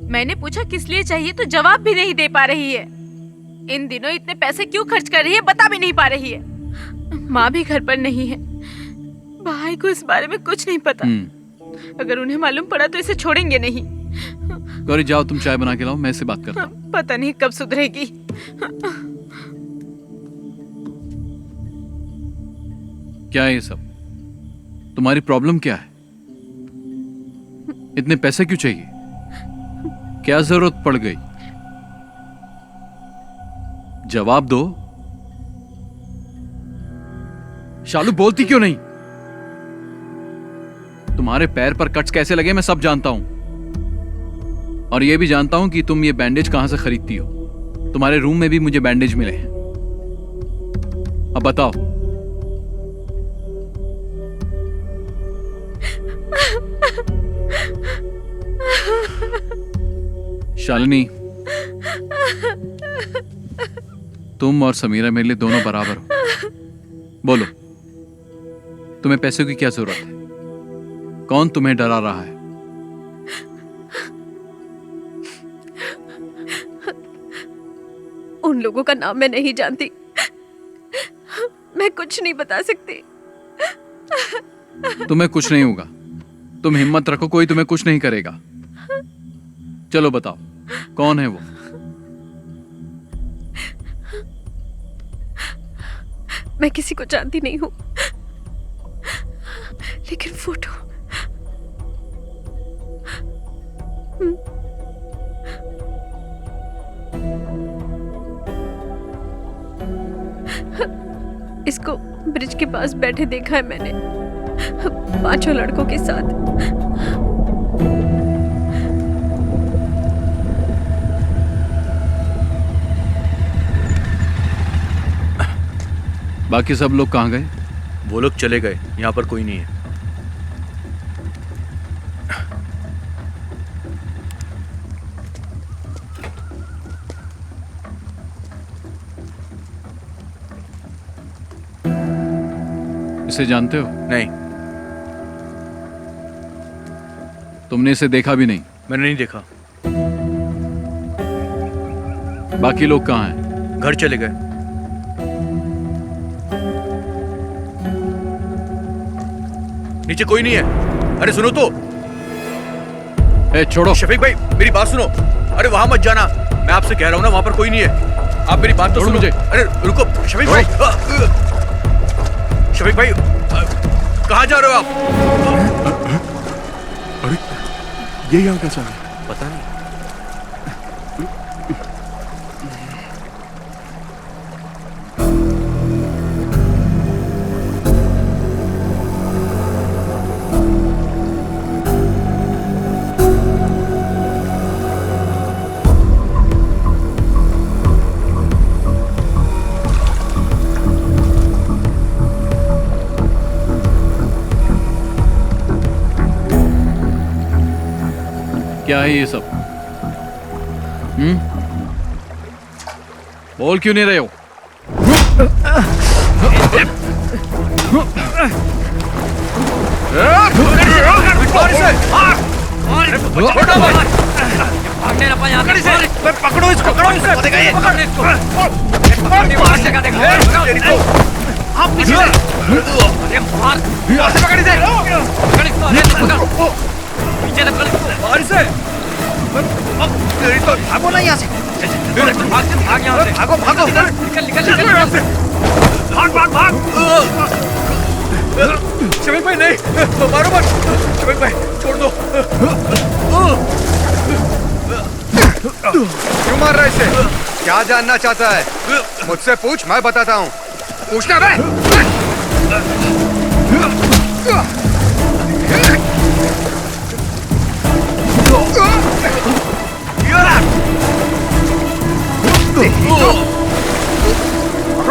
मैंने पूछा किस लिए चाहिए तो जवाब भी नहीं दे पा रही है। इन दिनों इतने पैसे क्यों खर्च कर रही है बता भी नहीं पा रही है। माँ भी घर पर नहीं है, भाई को इस बारे में कुछ नहीं पता। अगर उन्हें मालूम पड़ा तो इसे छोड़ेंगे नहीं। गौरी जाओ, तुम चाय बना के लाओ, मैं इससे बात करता हूँ। पता नहीं कब सुधरेगी। क्या है ये सब? तुम्हारी प्रॉब्लम क्या है? इतने पैसे क्यों चाहिए? क्या जरूरत पड़ गई? जवाब दो। शालू बोलती क्यों नहीं? तुम्हारे पैर पर कट्स कैसे लगे मैं सब जानता हूं, और यह भी जानता हूं कि तुम ये बैंडेज कहां से खरीदती हो। तुम्हारे रूम में भी मुझे बैंडेज मिले हैं। अब बताओ। शालिनी, तुम और समीरा मेरे लिए दोनों बराबर हो। बोलो, तुम्हें पैसों की क्या जरूरत है? कौन तुम्हें डरा रहा है? उन लोगों का नाम मैं नहीं जानती, मैं कुछ नहीं बता सकती। तुम्हें कुछ नहीं होगा, तुम हिम्मत रखो, कोई तुम्हें कुछ नहीं करेगा। चलो बताओ, कौन है वो? मैं किसी को जानती नहीं हूँ, लेकिन फोटो इसको ब्रिज के पास बैठे देखा है मैंने, 5 लड़कों के साथ। बाकी सब लोग कहाँ गए? वो लोग चले गए, यहाँ पर कोई नहीं है। इसे जानते हो? नहीं। तुमने इसे देखा भी नहीं? मैंने नहीं देखा। बाकी लोग कहाँ हैं? घर चले गए। नीचे कोई नहीं है। अरे सुनो तो। छोड़ो। शफीक भाई मेरी बात सुनो। अरे वहां मत जाना, मैं आपसे कह रहा हूँ ना, वहां पर कोई नहीं है। आप मेरी बात तो सुनो मुझे। अरे रुको शफीक भाई। शफीक भाई कहाँ जा रहे हो आप? अरे ये यहाँ कैसा है? पता नहीं। क्या है ये सब? बोल क्यों नहीं रहे हो? पकड़ो इसको, पकड़ो भागो ना यहाँ से। भागो भागो, निकल यहाँ से। भाग। शफीक भाई नहीं, मारो मत। शफीक भाई छोड़ दो। क्यों मार रहा है इसे? क्या जानना चाहता है? मुझसे पूछ, मैं बताता हूँ। पूछना बे।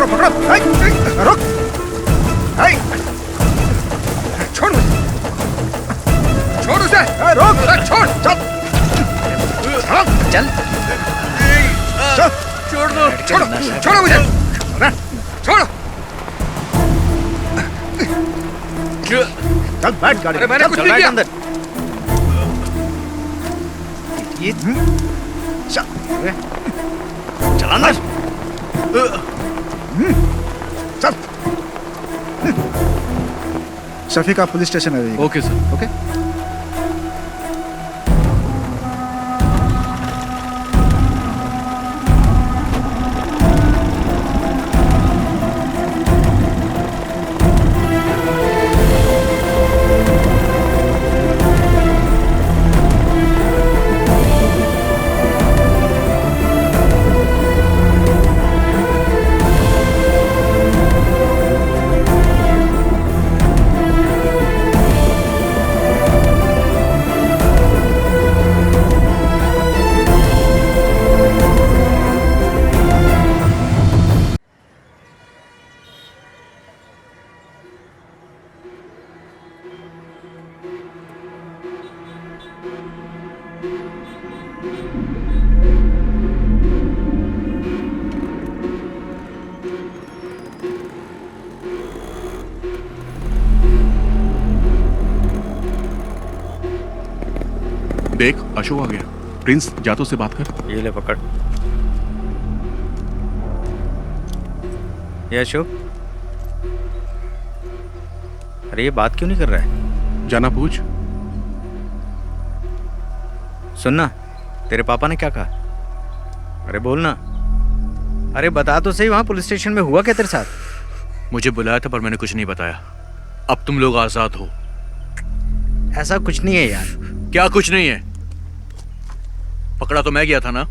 पकड़ो, रुक। छोड़ उसे। रोक, छोड़, चल। छोड़ दो, छोड़ो मुझे। छोड़ो। चल बैठ गाड़ी। अरे मैंने कुछ नहीं किया। अंदर। ये चल अंदर। चल। शफीक आप पुलिस स्टेशन आ जाइए। Okay sir. ओके। देख अशोक आ गया। प्रिंस जा तो उससे बात कर। ये ले पकड़। ये अशोक, अरे ये बात क्यों नहीं कर रहा है? जाना पूछ। सुनना, तेरे पापा ने क्या कहा? अरे बोल ना, अरे बता तो सही, वहां पुलिस स्टेशन में हुआ क्या तेरे साथ? मुझे बुलाया था पर मैंने कुछ नहीं बताया। अब तुम लोग आजाद हो। ऐसा कुछ नहीं है यार। क्या कुछ नहीं है? पकड़ा तो मैं गया था ना,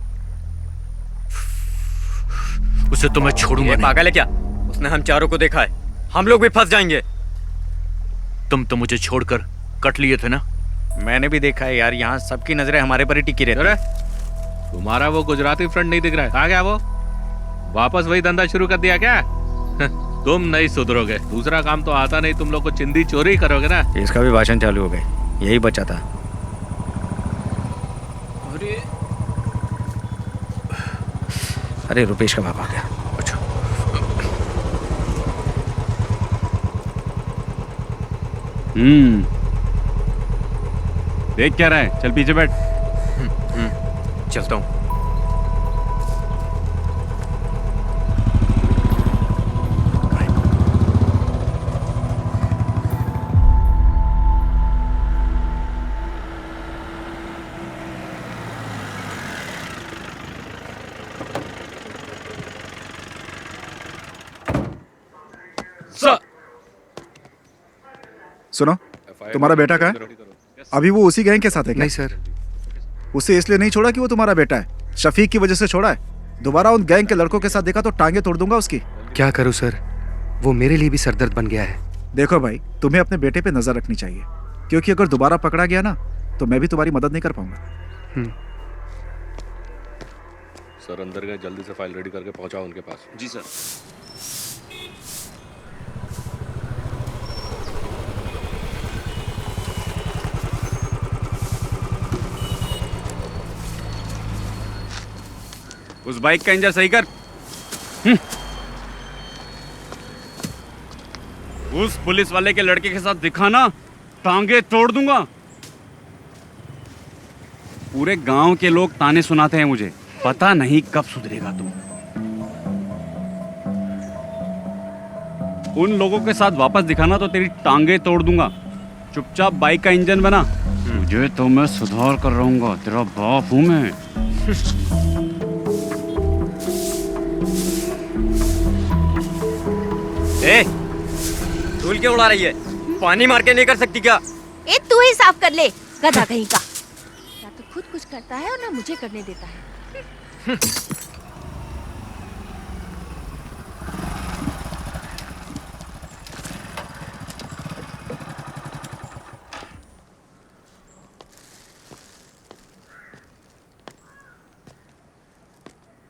उसे तो मैं छोड़ूंगा नहीं। पागल है क्या? उसने हम चारों को देखा है, हम लोग भी फंस जाएंगे। तुम तो मुझे छोड़कर कट लिए थे ना। मैंने भी देखा है यार, यहाँ सबकी नजरें हमारे पर ही टिकी रहती है। तुम्हारा वो गुजराती फ्रेंड नहीं दिख रहा है? कहाँ गया वो? वापस वही धंधा शुरू कर दिया क्या? तुम नहीं सुधरोगे। दूसरा काम तो आता नहीं, तुम लोग को चिंदी चोरी करोगे ना। इसका भी भाषण चालू हो गए, यही बचा था। अरे रुपेश का बाप आ गया। अच्छा देख क्या रहा है? चल पीछे बैठ। चलता हूँ। सुनो, तुम्हारा बेटा कहाँ है? अभी वो उसी गैंग के साथ है क्या? नहीं सर। उसे इसलिए नहीं छोड़ा कि वो तुम्हारा बेटा है, शफीक की वजह से छोड़ा है। दोबारा उन गैंग के लड़कों के साथ देखा तो टांगे तोड़ दूंगा उसकी। क्या करूं सर, वो मेरे लिए भी सरदर्द बन गया है। देखो भाई, तुम्हें अपने बेटे पे नजर रखनी चाहिए, क्योंकि अगर दोबारा पकड़ा गया ना तो मैं भी तुम्हारी मदद नहीं कर पाऊंगा। सर अंदर गए, जल्दी से फाइल रेडी करके पहुंचाओ उनके पास। जी सर। उस बाइक का इंजन सही कर। उस पुलिस वाले के लड़के के साथ दिखाना, टांगे तोड़ दूंगा। पूरे गांव के लोग ताने सुनाते हैं मुझे, पता नहीं कब सुधरेगा तू। उन लोगों के साथ वापस दिखाना तो तेरी टांगे तोड़ दूंगा। चुपचाप बाइक का इंजन बना, तुझे तो मैं सुधार कर रहूंगा, तेरा बाप हूं मैं। ए, धूल क्यों उड़ा रही है? पानी मार के नहीं कर सकती क्या? ए तू ही साफ कर ले, गधा कहीं का। या तो खुद कुछ करता है और ना मुझे करने देता है।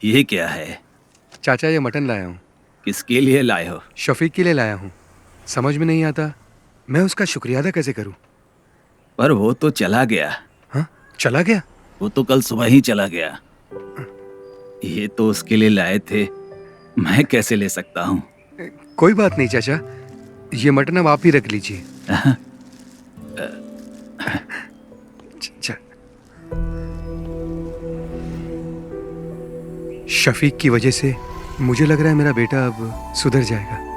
ये क्या है? चाचा ये मटन लाया हूँ। किसके लिए लाए हो? शफीक के लिए लाया हूँ। समझ में नहीं आता मैं उसका शुक्रिया अदा कैसे करूँ। पर वो तो चला गया। हाँ, चला गया? वो तो कल सुबह ही चला गया। ये तो उसके लिए लाए थे, मैं कैसे ले सकता हूँ? कोई बात नहीं चाचा, ये मटन अब आप ही रख लीजिए। शफीक की वजह से मुझे लग रहा है मेरा बेटा अब सुधर जाएगा।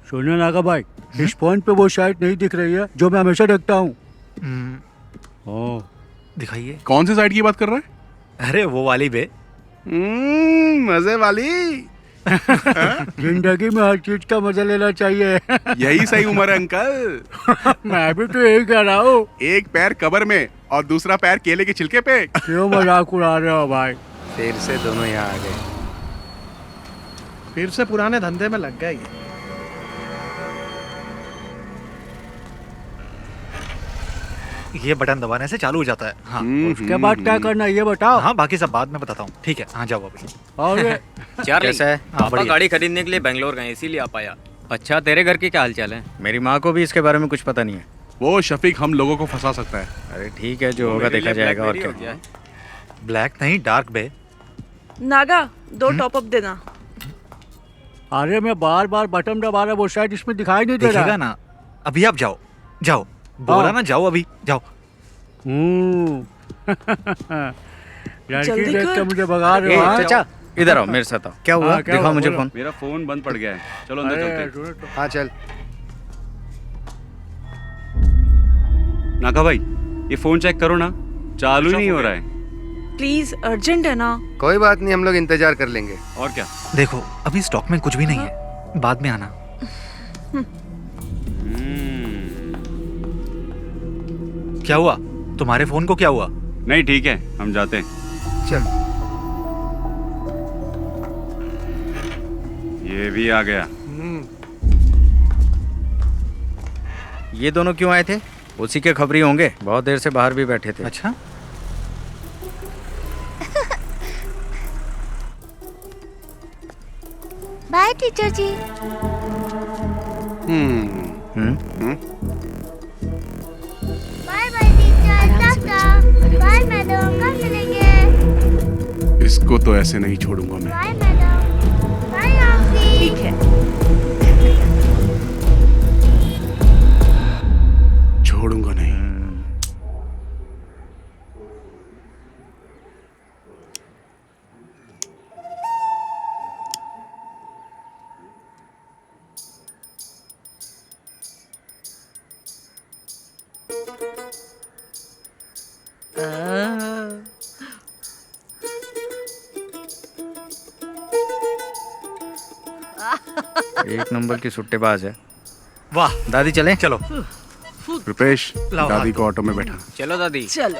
सुनिए नागा भाई, इस पॉइंट पे वो शायद नहीं दिख रही है जो मैं हमेशा देखता हूँ। दिखाइए। कौन सी साइड की बात कर रहा है? अरे वो वाली बे। मजे वाली। जिंदगी में हर चीज का मजा लेना चाहिए। यही सही उम्र है अंकल। मैं भी तो यही कह रहा हूँ। एक पैर कब्र में और दूसरा पैर केले के छिलके पे। क्यों मजाक उड़ा रहे हो भाई? फिर से दोनों यहाँ आ गए। फिर से पुराने धंधे में लग गए। ये बटन दबाने से चालू हो जाता है। हाँ, उसके बाद क्या करना है ये बताओ। हाँ, बाकी सब बाद में बताता हूँ। ठीक है, हाँ जाओ अभी। चार्ली, कैसा है? पापा गाड़ी खरीदने के लिए बेंगलोर गए, इसीलिए आ पाया। अच्छा, तेरे घर के क्या हालचाल है? मेरी माँ को भी इसके बारे में कुछ पता नहीं है। वो शफीक हम लोगों को फंसा सकता है। अरे ठीक है, जो होगा देखा जाएगा। और क्या? ब्लैक नहीं, डार्क बे। नागा, 2 टॉप अप देना। अरे मैं बार बार बटन दबा रहा, वो शायद इसमें दिखाई नहीं दे रहा। देखिएगा ना, अभी आप जाओ जाओ, बोला ना जाओ, अभी जाओ। लड़की देख के मुझे भगा रहे हो। चाचा इधर आओ, मेरे साथ आओ। क्या हुआ? दिखाओ मुझे फोन। मेरा फोन बंद पड़ गया है, चलो अंदर चलते हैं। हाँ चल। नाका भाई, ये फोन चेक करो ना, चालू ही नहीं हो रहा है। प्लीज, अर्जेंट है ना। कोई बात नहीं, हम लोग इंतजार कर लेंगे। और क्या? देखो अभी स्टॉक में कुछ भी नहीं है, बाद में आना। क्या हुआ? तुम्हारे फोन को क्या हुआ? नहीं ठीक है, हम जाते हैं। चल। ये भी आ गया। ये दोनों क्यों आए थे? उसी के खबरी होंगे, बहुत देर से बाहर भी बैठे थे। अच्छा। बाय टीचर जी। Bye bye teacher, tata. Bye madam, कब मिलेंगे? इसको तो ऐसे नहीं छोड़ूंगा मैं। Bye madam. Bye aunty. ठीक है, छोड़ूंगा नहीं। एक नंबर की सुट्टेबाज है। वाह दादी चले? चलो। रुपेश, लाओ दादी हाथ। को ऑटो में बैठा। चलो दादी। चलो।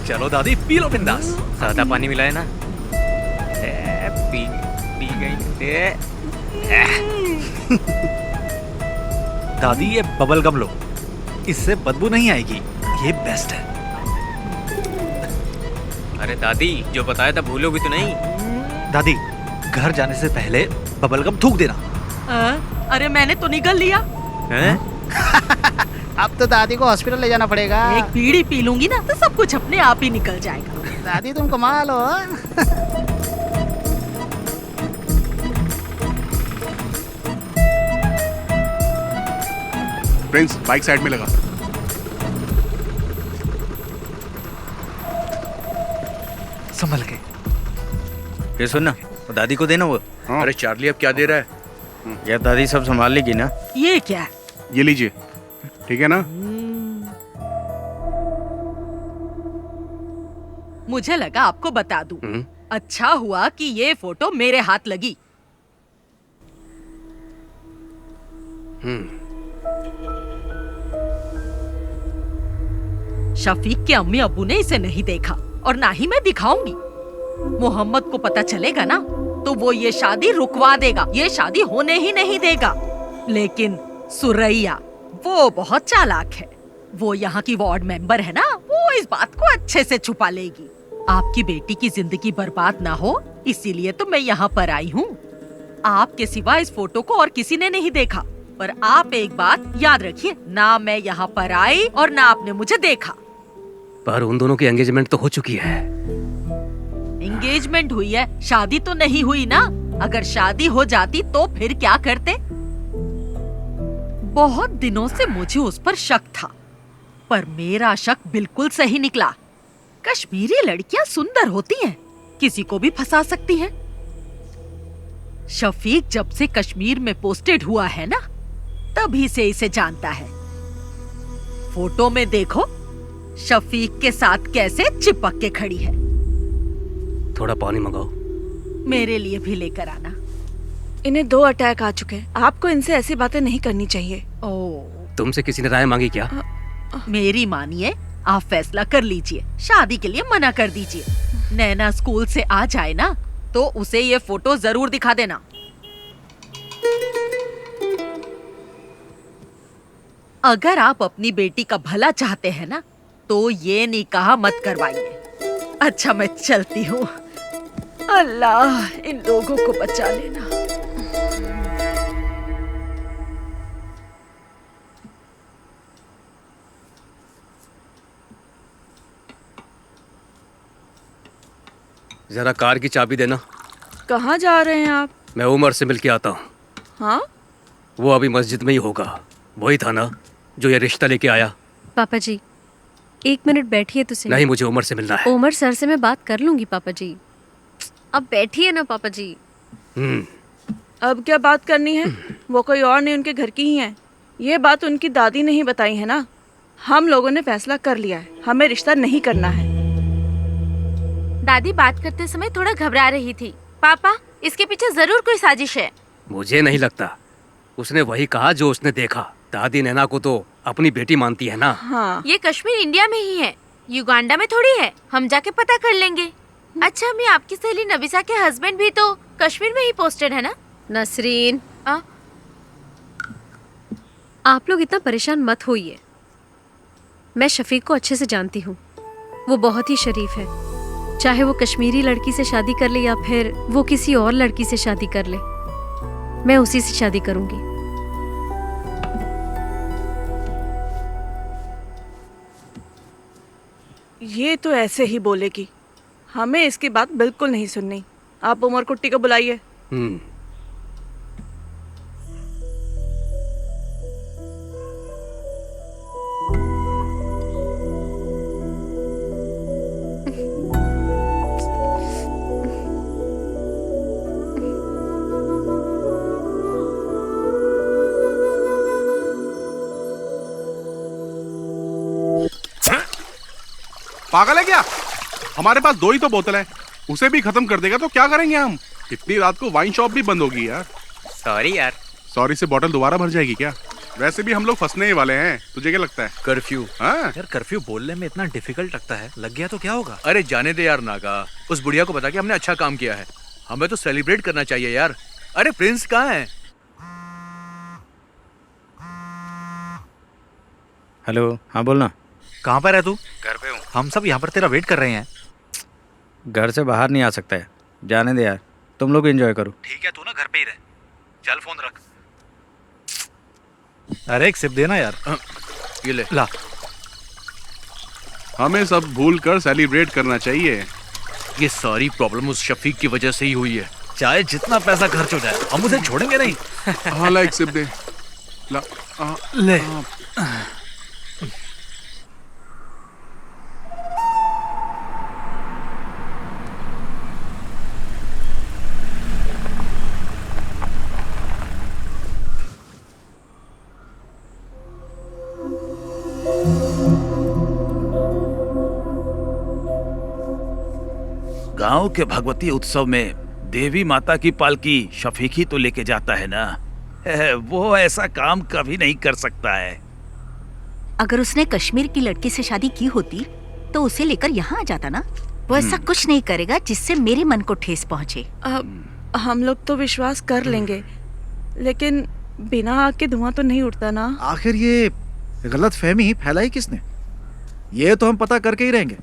चलो दादी, पी लो बिंदास। ज्यादा पानी मिलाए ना। पी पी गई। दादी ये बबल गम लो, इससे बदबू नहीं आएगी, ये बेस्ट है। अरे दादी, जो बताया था भूलोगी तो नहीं? दादी घर जाने से पहले बबल गम थूक देना। अरे मैंने तो निगल लिया। अब तो दादी को हॉस्पिटल ले जाना पड़ेगा। एक बीड़ी पी लूंगी ना तो सब कुछ अपने आप ही निकल जाएगा। दादी तुम कमाल हो। प्रिंस, बाइक साइड में लगा। संभल के। ये सुन ना, वो दादी को देना वो। अरे चार्ली अब क्या दे रहा है? यार दादी सब संभाल लेगी ना। ये क्या? ये लीजिए, ठीक है ना? मुझे लगा आपको बता दूं। अच्छा हुआ कि ये फोटो मेरे हाथ लगी। शफीक के अम्मी अब्बू ने इसे नहीं देखा और ना ही मैं दिखाऊंगी। मोहम्मद को पता चलेगा ना तो वो ये शादी रुकवा देगा, ये शादी होने ही नहीं देगा। लेकिन सुरैया वो बहुत चालाक है, वो यहाँ की वार्ड मेंबर है ना, वो इस बात को अच्छे से छुपा लेगी। आपकी बेटी की जिंदगी बर्बाद ना हो इसीलिए तो मैं यहाँ पर आई हूँ। आपके सिवा इस फोटो को और किसी ने नहीं देखा। पर आप एक बात याद रखिए, ना मैं यहाँ पर आई और ना आपने मुझे देखा। पर उन दोनों की एंगेजमेंट तो हो चुकी है। एंगेजमेंट हुई है, शादी तो नहीं हुई ना। अगर शादी हो जाती तो फिर क्या करते? बहुत दिनों से मुझे उस पर शक था, पर मेरा शक बिल्कुल सही निकला। कश्मीरी लड़कियां सुंदर होती हैं, किसी को भी फंसा सकती हैं। शफीक जब से कश्मीर में पोस्टेड हुआ है ना, तभी से इसे जानता है। फोटो में देखो शफीक के साथ कैसे चिपक के खड़ी है। थोड़ा पानी मंगाओ। मेरे लिए भी लेकर आना। इन्हें 2 अटैक आ चुके हैं, आपको इनसे ऐसी बातें नहीं करनी चाहिए। तुमसे किसी ने राय मांगी क्या? मेरी मानिए, आप फैसला कर लीजिए, शादी के लिए मना कर दीजिए। नैना स्कूल से आ जाए ना तो उसे ये फोटो जरूर दिखा देना। अगर आप अपनी बेटी का भला चाहते हैं ना तो ये निकाह मत करवाइए। अच्छा मैं चलती हूँ। अल्लाह इन लोगों को बचा लेना। जरा कार की चाबी देना। कहाँ जा रहे हैं आप? मैं उमर से मिल के आता हूँ। हाँ? वो अभी मस्जिद में ही होगा। वही था ना जो ये रिश्ता लेके आया? पापा जी 1 मिनट बैठिए तो सही। नहीं, मुझे उमर से मिलना है। उमर सर से मैं बात कर लूंगी पापा जी। अब बैठिए ना पापा जी। अब क्या बात करनी है? वो कोई और नहीं, उनके घर की ही है। ये बात उनकी दादी ने ही बताई है ना। हम लोगों ने फैसला कर लिया है, हमें रिश्ता नहीं करना है। दादी बात करते समय थोड़ा घबरा रही थी। पापा, इसके पीछे जरूर कोई साजिश है। मुझे नहीं लगता। उसने वही कहा जो उसने देखा। दादी नैना को तो अपनी बेटी मानती है ना। हाँ। ये कश्मीर इंडिया में ही है, युगांडा में थोड़ी है। हम जाके पता कर लेंगे। अच्छा मैं आपकी सहेली नबिसा के हस्बैंड भी तो कश्मीर में ही पोस्टेड है ना? नसरीन, आप लोग इतना परेशान मत होइए। मैं शफीक को अच्छे से जानती हूँ। वो बहुत ही शरीफ है। चाहे वो कश्मीरी लड़की से शादी कर ले या फिर वो किसी और लड़की से शादी कर ले, मैं उसी से शादी करूंगी। ये तो ऐसे ही बोलेगी। हमें इसकी बात बिल्कुल नहीं सुननी। आप उमर कुट्टी को बुलाइए। पागल है क्या? हमारे पास 2 ही तो बोतल है, उसे भी खत्म कर देगा तो क्या करेंगे हम? इतनी रात को वाइन शॉप भी बंद होगी यार। सॉरी यार। सॉरी से बोतल दोबारा भर जाएगी क्या? वैसे भी हम लोग फंसने ही वाले हैं। तुझे क्या लगता है? कर्फ्यू। हाँ यार कर्फ्यू बोलने में इतना डिफिकल्ट लगता है। लग गया तो क्या होगा? अरे जाने दे यार नागा। उस बुढ़िया को बता के हमने अच्छा काम किया है। हमें तो सेलिब्रेट करना चाहिए यार। अरे प्रिंस कहाँ है? हेलो, हाँ बोलना। कहाँ पर है तू? घर पे हूँ। हम सब यहाँ पर तेरा वेट कर रहे हैं। घर से बाहर नहीं आ सकता है, जाने दे यार। तुम लोग एंजॉय करो। ठीक है, तू ना घर पे ही रह। चल फोन रख। अरे एक सिप देना यार। ये ले। ला। हमें सब भूल कर सेलिब्रेट करना चाहिए। ये सारी प्रॉब्लम उस शफीक की वजह से ही हुई है। चाहे जितना पैसा खर्च हो जाए, हम उसे छोड़ेंगे नहीं। हाँ ला, एक सिप दे। ला। ले। गांव के भगवती उत्सव में देवी माता की पालकी शफीक ही तो लेके जाता है ना। वो ऐसा काम कभी नहीं कर सकता है। अगर उसने कश्मीर की लड़की से शादी की होती तो उसे लेकर यहाँ आ जाता ना। वो ऐसा कुछ नहीं करेगा जिससे मेरे मन को ठेस पहुँचे। हम लोग तो विश्वास कर लेंगे, लेकिन बिना आग के धुआं तो नहीं उठता ना। आखिर ये गलत फहमी फैलाई किसने? ये तो हम पता करके ही रहेंगे।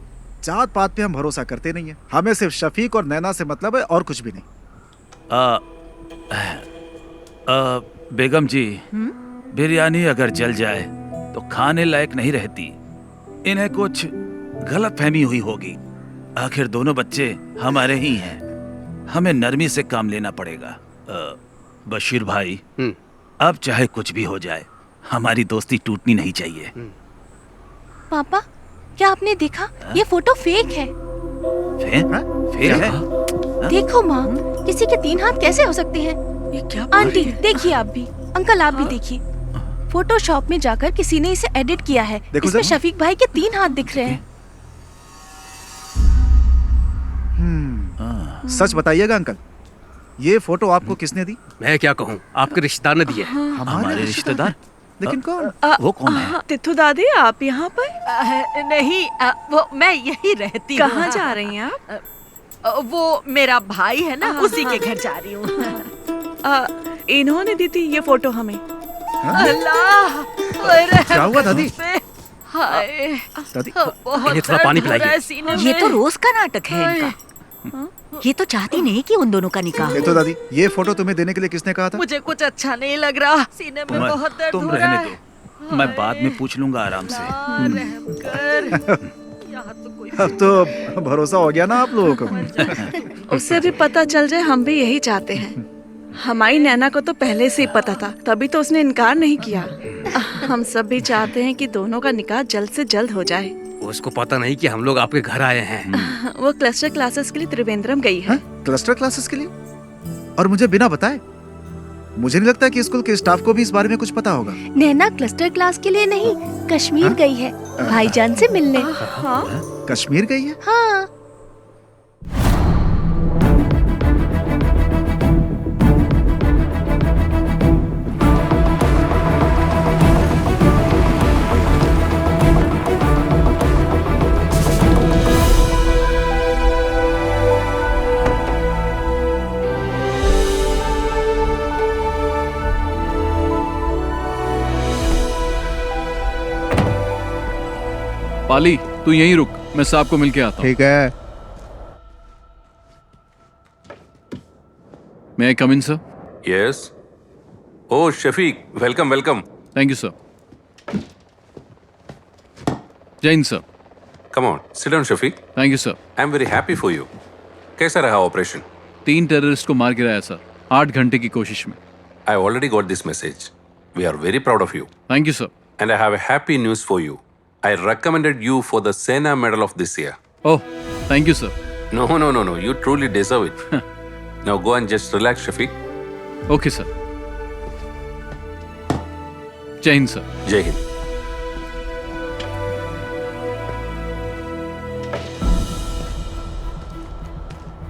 जात पात पे हम भरोसा करते नहीं है। हमें सिर्फ शफीक और नैना से मतलब है और कुछ भी नहीं। बेगम जी, बिरयानी अगर जल जाए तो खाने लायक नहीं रहती। इन्हें कुछ गलत फहमी हुई होगी। आखिर दोनों बच्चे हमारे ही हैं। हमें नरमी से काम लेना पड़ेगा। बशीर भाई, अब चाहे कुछ भी हो जाए, हमारी दोस्ती टूटनी नहीं चाहिए। पापा, क्या आपने देखा? ये फोटो फेक है। फेक है? देखो माँ, किसी के 3 हाथ कैसे हो सकते हैं? ये क्या? आंटी देखिए, आप भी। अंकल आप भी देखिए। फोटोशॉप में जाकर किसी ने इसे एडिट किया है। इसमें शफीक भाई के 3 हाथ दिख रहे हैं। सच बताइएगा अंकल, ये फोटो आपको किसने दी? मैं क्या कहूँ, आपके रिश्तेदार ने दी है। हमारे रिश्तेदार? लेकिन कौन? वो कौन है? तिथु दादी, आप यहाँ पर? नहीं, वो मैं यही रहती हूँ। कहाँ जा रही हैं आप? वो मेरा भाई है ना, उसी के घर जा रही हूँ। इन्होंने दी थी ये फोटो हमें। अल्लाह, क्या हुआ दादी? हाय दादी, इन्हें थोड़ा पानी पिलाइए। ये तो रोज का नाटक है इनका। ये तो चाहती नहीं कि उन दोनों का निकाह हो। तो दादी, ये फोटो तुम्हें देने के लिए किसने कहा था? मुझे कुछ अच्छा नहीं लग रहा। सीने में बहुत दर्द तुम हो रहा रहने है। दो, मैं बाद में पूछ लूंगा आराम से। रहम कर। यहाँ तो अब तो भरोसा हो गया ना आप लोगों को। उससे भी पता चल जाए, हम भी यही चाहते हैं। हमारी नैना को तो पहले से ही पता था, तभी तो उसने इनकार नहीं किया। हम सब भी चाहते हैं कि दोनों का निकाह जल्द से जल्द हो जाए। उसको पता नहीं कि हम लोग आपके घर आए हैं। वो क्लस्टर क्लासेस के लिए त्रिवेंद्रम गई है। क्लस्टर क्लासेस के लिए? और मुझे बिना बताए? मुझे नहीं लगता कि स्कूल के स्टाफ को भी इस बारे में कुछ पता होगा। नैना क्लस्टर क्लास के लिए नहीं, कश्मीर गई है भाईजान से मिलने। हाँ? कश्मीर गई है? हाँ। पाली, तू यहीं रुक, मैं साहब को मिलके आता हूँ। ठीक है। May I come in, sir? Yes. Oh, Shafiq, welcome, welcome. Thank you, sir. Jai Hind, sir. Come on, sit down, Shafiq. Thank you, sir. I'm very happy for you. कैसा रहा ऑपरेशन? 3 टेररिस्ट को मार गिराया sir, 8 घंटे की कोशिश में। I already got this message. We are very proud of you. Thank you, sir. And I have a happy news for you. I recommended you for the Sena Medal of this year. Oh, thank you, sir. No. You truly deserve it. Now go and just relax, Shafiq. Okay, sir. Jai Hind, sir. Jai Hind.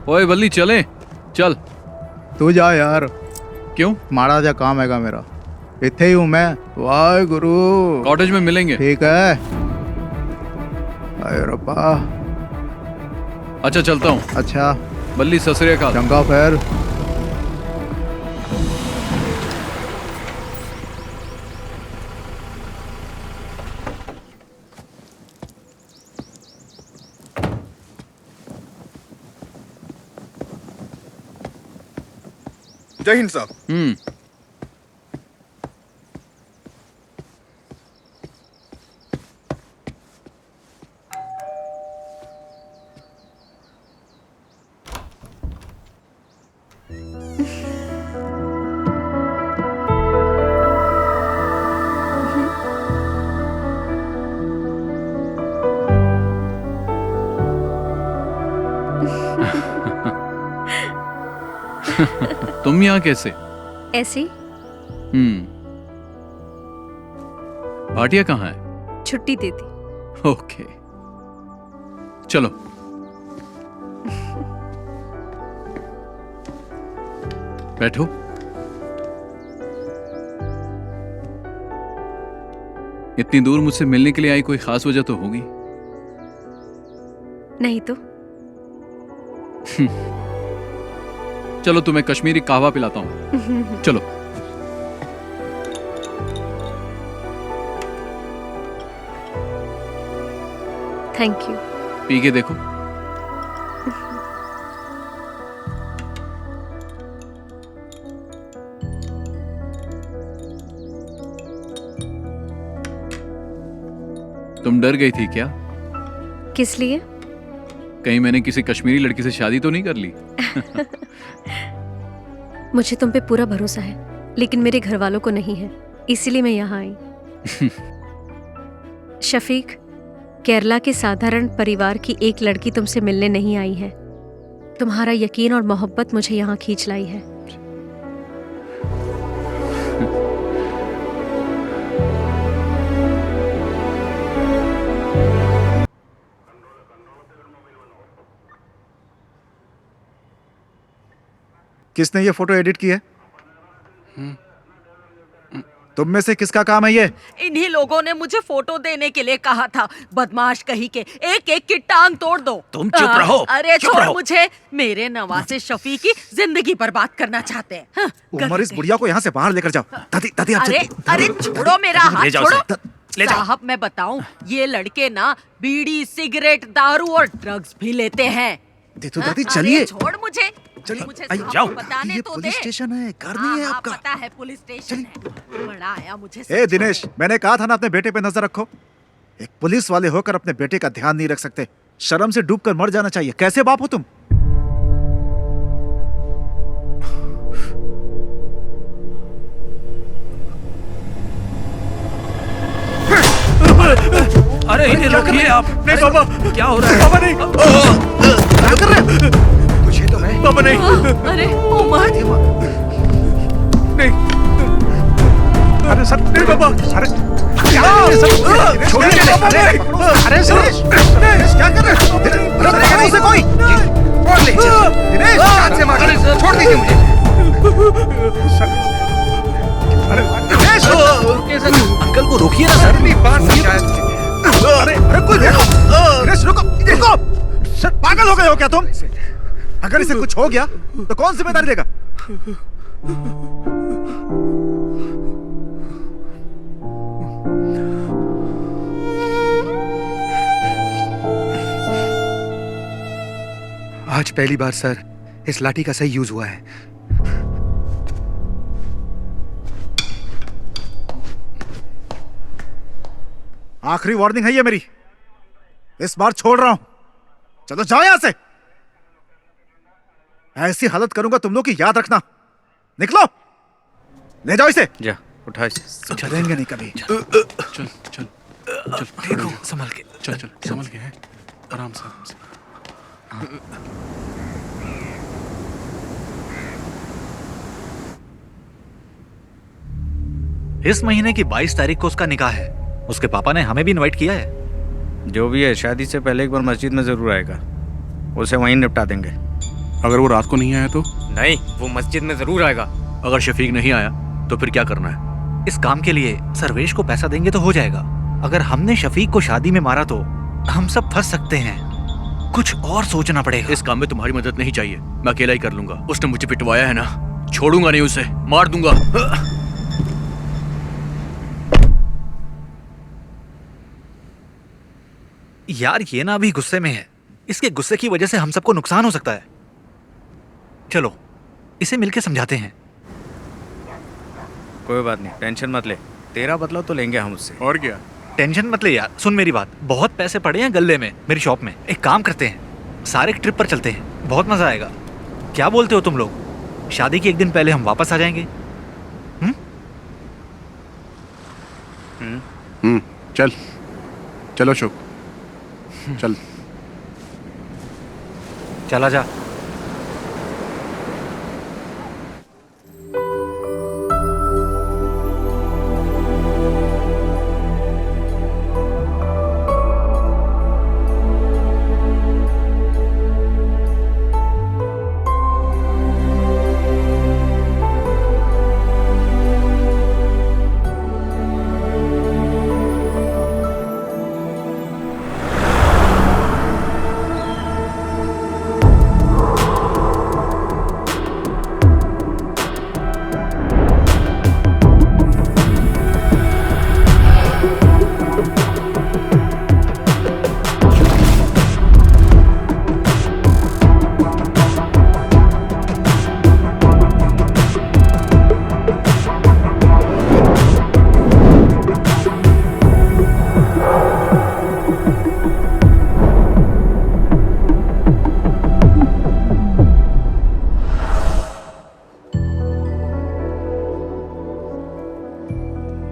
ओए बल्ली, चले चल। तू जा यार। क्यों? माड़ा जा काम हैगा मेरा, इत्थे ही हूँ मैं। वाहे गुरु। कॉटेज में मिलेंगे। ठीक है। अरे रब्बा। अच्छा चलता हूँ। अच्छा। बल्ली, सत श्री अकाल। चंगा फिर। जय हिंद साहब। तुम यहाँ कैसे? ऐसे ही। भाटिया कहाँ है? छुट्टी दे दी। ओके, चलो। बैठो। इतनी दूर मुझसे मिलने के लिए आई, कोई खास वजह तो होगी? नहीं तो। चलो तुम्हें कश्मीरी कहवा पिलाता हूँ। चलो। Thank you. पी के देखो। तुम डर गई थी क्या? किस लिए? कहीं मैंने किसी कश्मीरी लड़की से शादी तो नहीं कर ली? मुझे तुम पे पूरा भरोसा है, लेकिन मेरे घर वालों को नहीं है, इसीलिए मैं यहाँ आई। शफीक, केरला के साधारण परिवार की एक लड़की तुमसे मिलने नहीं आई है। तुम्हारा यकीन और मोहब्बत मुझे यहाँ खींच लाई है। किसने ये फोटो एडिट की है? तुम में से किसका काम है ये? इन्हीं लोगों ने मुझे फोटो देने के लिए कहा था। बदमाश कहीं के, एक एक की टांग तोड़ दो। तुम चुप रहो। अरे चुप छोड़ रहो। मुझे, मेरे नवासे शफी की जिंदगी बर्बाद करना चाहते हैं। हाँ, उमर, इस बुढ़िया को यहाँ से बाहर लेकर जाओ। दादी, दादी आप अरे अरे छोड़ो मेरा हाथ, ले जाओ छोड़ो। उसे। ले जाओ। साहब मैं बताऊं, ये लड़के ना बीड़ी, सिगरेट, दारू और ड्रग्स भी लेते हैं। तो दादी हाँ, चलिए। अरे छोड़ मुझे, मुझे साहब जाओ। को बताने ये तो पुलिस दे। स्टेशन है, घर नहीं है हाँ, आपका। पता है पुलिस स्टेशन है। बड़ा आया मुझे। ए दिनेश, मैंने कहा था ना अपने बेटे पे नजर रखो। एक पुलिस वाले होकर अपने बेटे का ध्यान नहीं रख सकते। शर्म से डूबकर मर जाना चाहिए। कैसे बाप हो तुम? अरे इन्हें रोकिए आप। नहीं पापा, क्या हो रहा है? पापा नहीं। क्या कर रहे हो? तुझे तो मैं। पापा नहीं। अरे उमर, नहीं। अरे सर, नहीं पापा। अरे छोड़िए पापा नहीं। अरे सुरेश, क्या कर रहे हो? अरे उसे कोई और ले दिनेश, हाथ से मार, छोड़ दीजिए मुझे। अरे दिनेश, अंकल को रोकिए ना सर। बात समझाया तुझे। अरे कोई देखो, दिनेश रुको, रुको। सर पागल हो गए हो क्या तुम? अगर इसे कुछ हो गया तो कौन जिम्मेदारी लेगा? आज पहली बार सर इस लाठी का सही यूज हुआ है। आखिरी वार्निंग है ये मेरी, इस बार छोड़ रहा हूं। चलो जाओ यहां से। ऐसी हालत करूंगा तुम लोग की, याद रखना। निकलो, ले जाओ इसे। जा उठा इसे। चलेंगे नहीं कभी। चल चल चल देखो संभल के। चल चल संभल के है, आराम से आराम से। इस महीने की 22 तारीख को उसका निकाह है। उसके पापा ने हमें भी इनवाइट किया है। जो भी है, शादी से पहले एक बार मस्जिद में जरूर आएगा, उसे वहीं निपटा देंगे। अगर वो रात को नहीं आया तो? नहीं, वो मस्जिद में जरूर आएगा। अगर शफीक नहीं आया तो फिर क्या करना है? इस काम के लिए सर्वेश को पैसा देंगे तो हो जाएगा। अगर हमने शफीक को शादी में मारा तो हम सब फंस सकते हैं। कुछ और सोचना पड़ेगा। इस काम में तुम्हारी मदद नहीं चाहिए, मैं अकेला ही कर लूंगा। उसने मुझे पिटवाया है ना, छोड़ूंगा नहीं उसे, मार दूंगा। यार ये ना अभी गुस्से में है, इसके गुस्से की वजह से हम सबको नुकसान हो सकता है। चलो इसे मिलके समझाते हैं। कोई बात नहीं, टेंशन मत ले, तेरा बदला तो लेंगे हम उससे। और क्या? टेंशन मत ले यार, सुन मेरी बात। बहुत पैसे पड़े हैं गल्ले में मेरी शॉप में। एक काम करते हैं, सारे ट्रिप पर चलते हैं, बहुत मजा आएगा। क्या बोलते हो तुम लोग? शादी के एक दिन पहले हम वापस आ जाएंगे। चल चलो अशोक, चल। चला जा।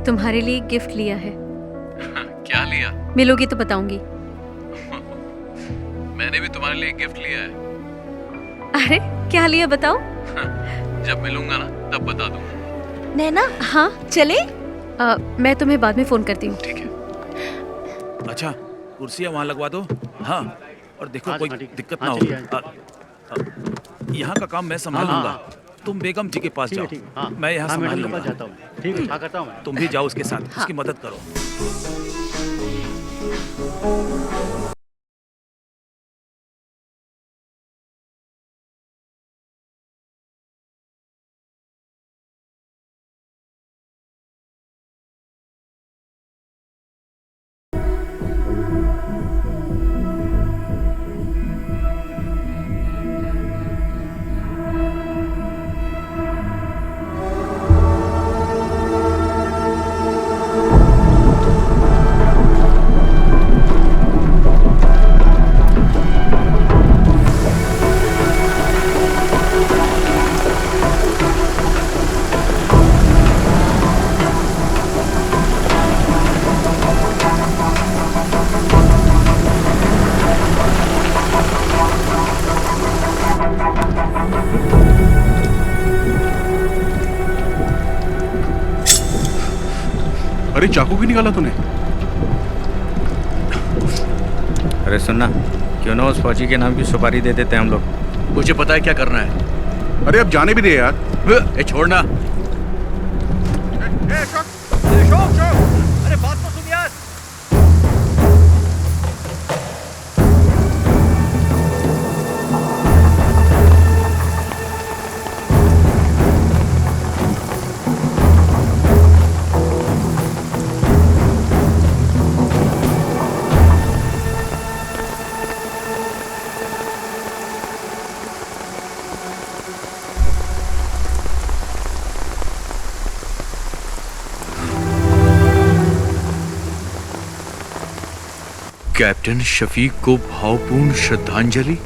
तुम्हारे लिए एक गिफ्ट लिया है। क्या लिया? मिलोगी तो बताऊंगी। मैंने भी तुम्हारे लिए एक गिफ्ट लिया है। अरे क्या लिया बताओ? जब मिलूंगा ना तब बता दूंगा। नैना, हाँ चले? मैं तुम्हें बाद में फोन करती हूँ। ठीक है। अच्छा कुर्सियाँ वहाँ लगवा दो। हाँ और देखो कोई दिक्कत ना हो। यहाँ का काम मैं संभाल लूंगा, तुम बेगम जी के पास जाओ। मैं यहाँ संभाल लूंगा। ठीक है, करता हूँ। तुम भी जाओ उसके साथ, उसकी मदद करो। अरे चाकू क्यों निकाला तूने? अरे सुनना, क्यों ना उस फौजी के नाम की सुपारी दे देते हैं हम लोग। मुझे पता है क्या करना है। अरे अब जाने भी दे यार। छोड़ना। अरे बात तो सुन यार। कैप्टन शफीक को भावपूर्ण श्रद्धांजलि।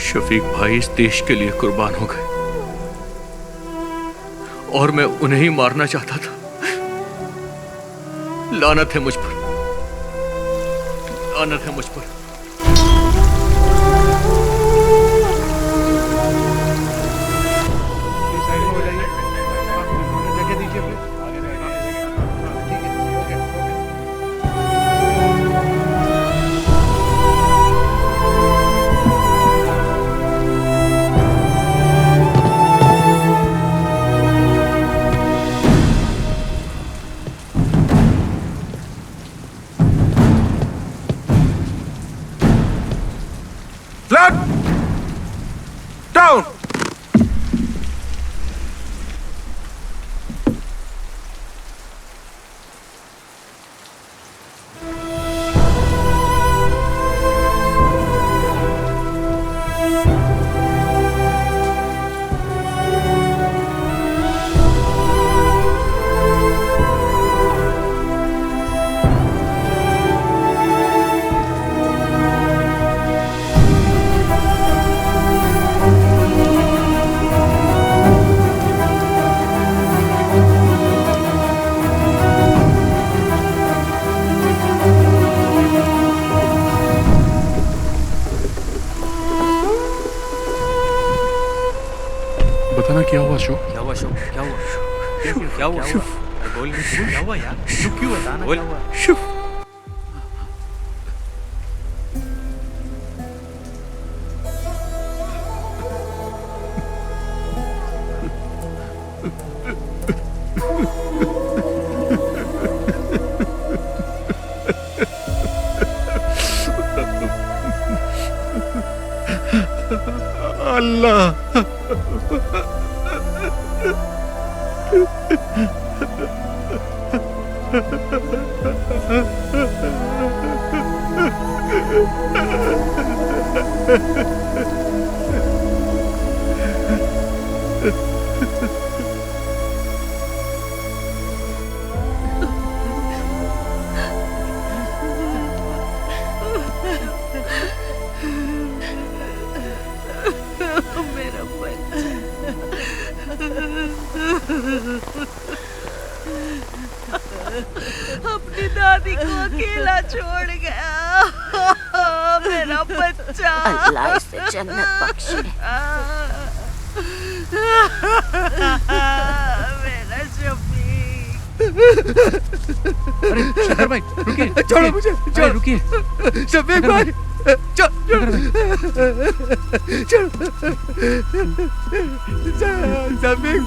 शफीक भाई इस देश के लिए कुर्बान हो गए और मैं उन्हें ही मारना चाहता था। लानत है मुझ पर, लानत है मुझ पर। Down! बताना क्या हुआ अशोक? क्या हुआ अशोक? क्या हुआ? क्या हुआ? बोल क्या हुआ यार? क्यों बताना क्या हुआ? अल्लाह अपनी दादी को अकेला छोड़ गया मेरा बच्चा। अल्लाह इसे जन्नत बख्शे। मेरा शफीक। अरे शंकर भाई रुकिए, छोड़ो मुझे, रुकिए। शफीक भाई समीक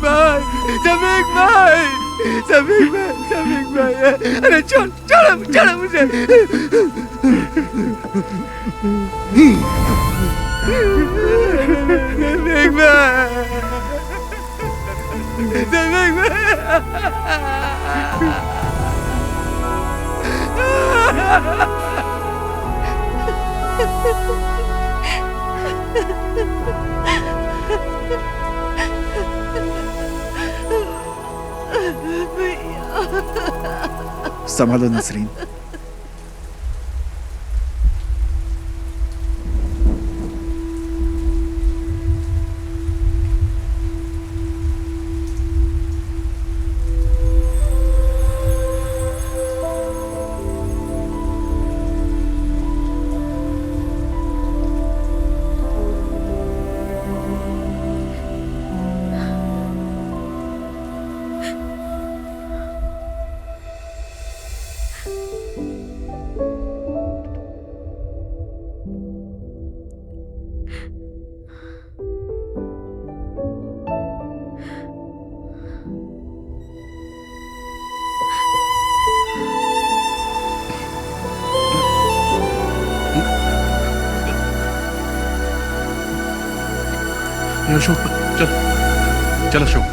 भाई, समीक भाई, समीक भाई, समीक भाई, अरे छोड़ छोड़ छोड़ मुझे। समीक भाई, समीक संभालो नसरीन। अशोक चल चल अशोक।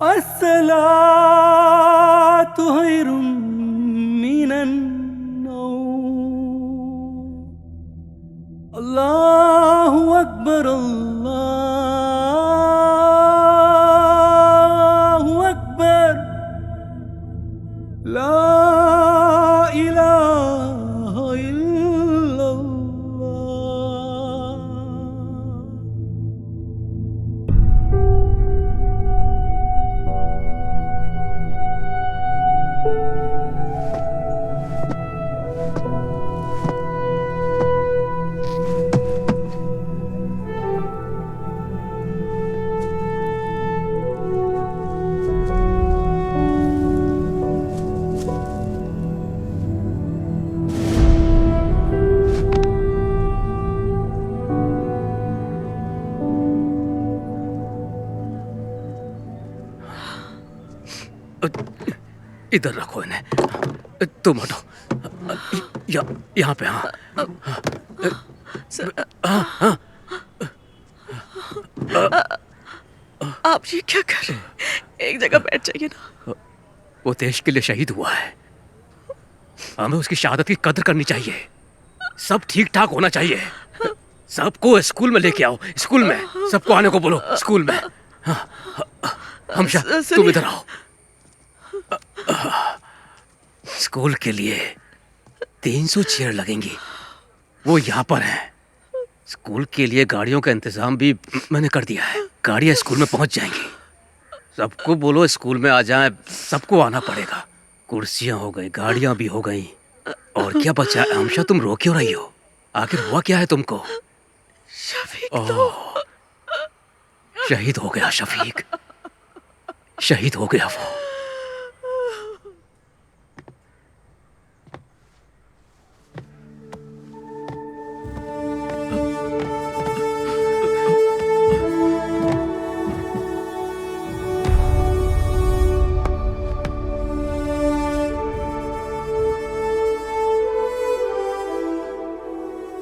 अस्सलातु खैरुम मिनन नौम। अल्लाहु अकबर अल्लाहु अकबर ला इलाहा इल्लल्लाह। इधर रखो इन्हें। तुम हटो। यहाँ पे। हाँ हाँ। आप ये क्या कर रहे हैं? एक जगह बैठ जाइए ना। वो देश के लिए शहीद हुआ है, हमें उसकी शहादत की कदर करनी चाहिए। सब ठीक ठाक होना चाहिए। सबको स्कूल में लेके आओ। स्कूल में सबको आने को बोलो। स्कूल में। हमशा तुम इधर आओ। स्कूल के लिए 300 चेयर लगेंगी, वो यहाँ पर हैं। स्कूल के लिए गाड़ियों का इंतजाम भी मैंने कर दिया है। गाड़ियाँ स्कूल में पहुँच जाएंगी। सबको बोलो स्कूल में आ जाएं। सबको आना पड़ेगा। कुर्सियाँ हो गई, गाड़ियाँ भी हो गई, और क्या बचा है? हमशा तुम रो क्यों रही हो? आखिर हुआ क्या है तुमको? शहीद हो गया शफीक, शहीद हो गया वो।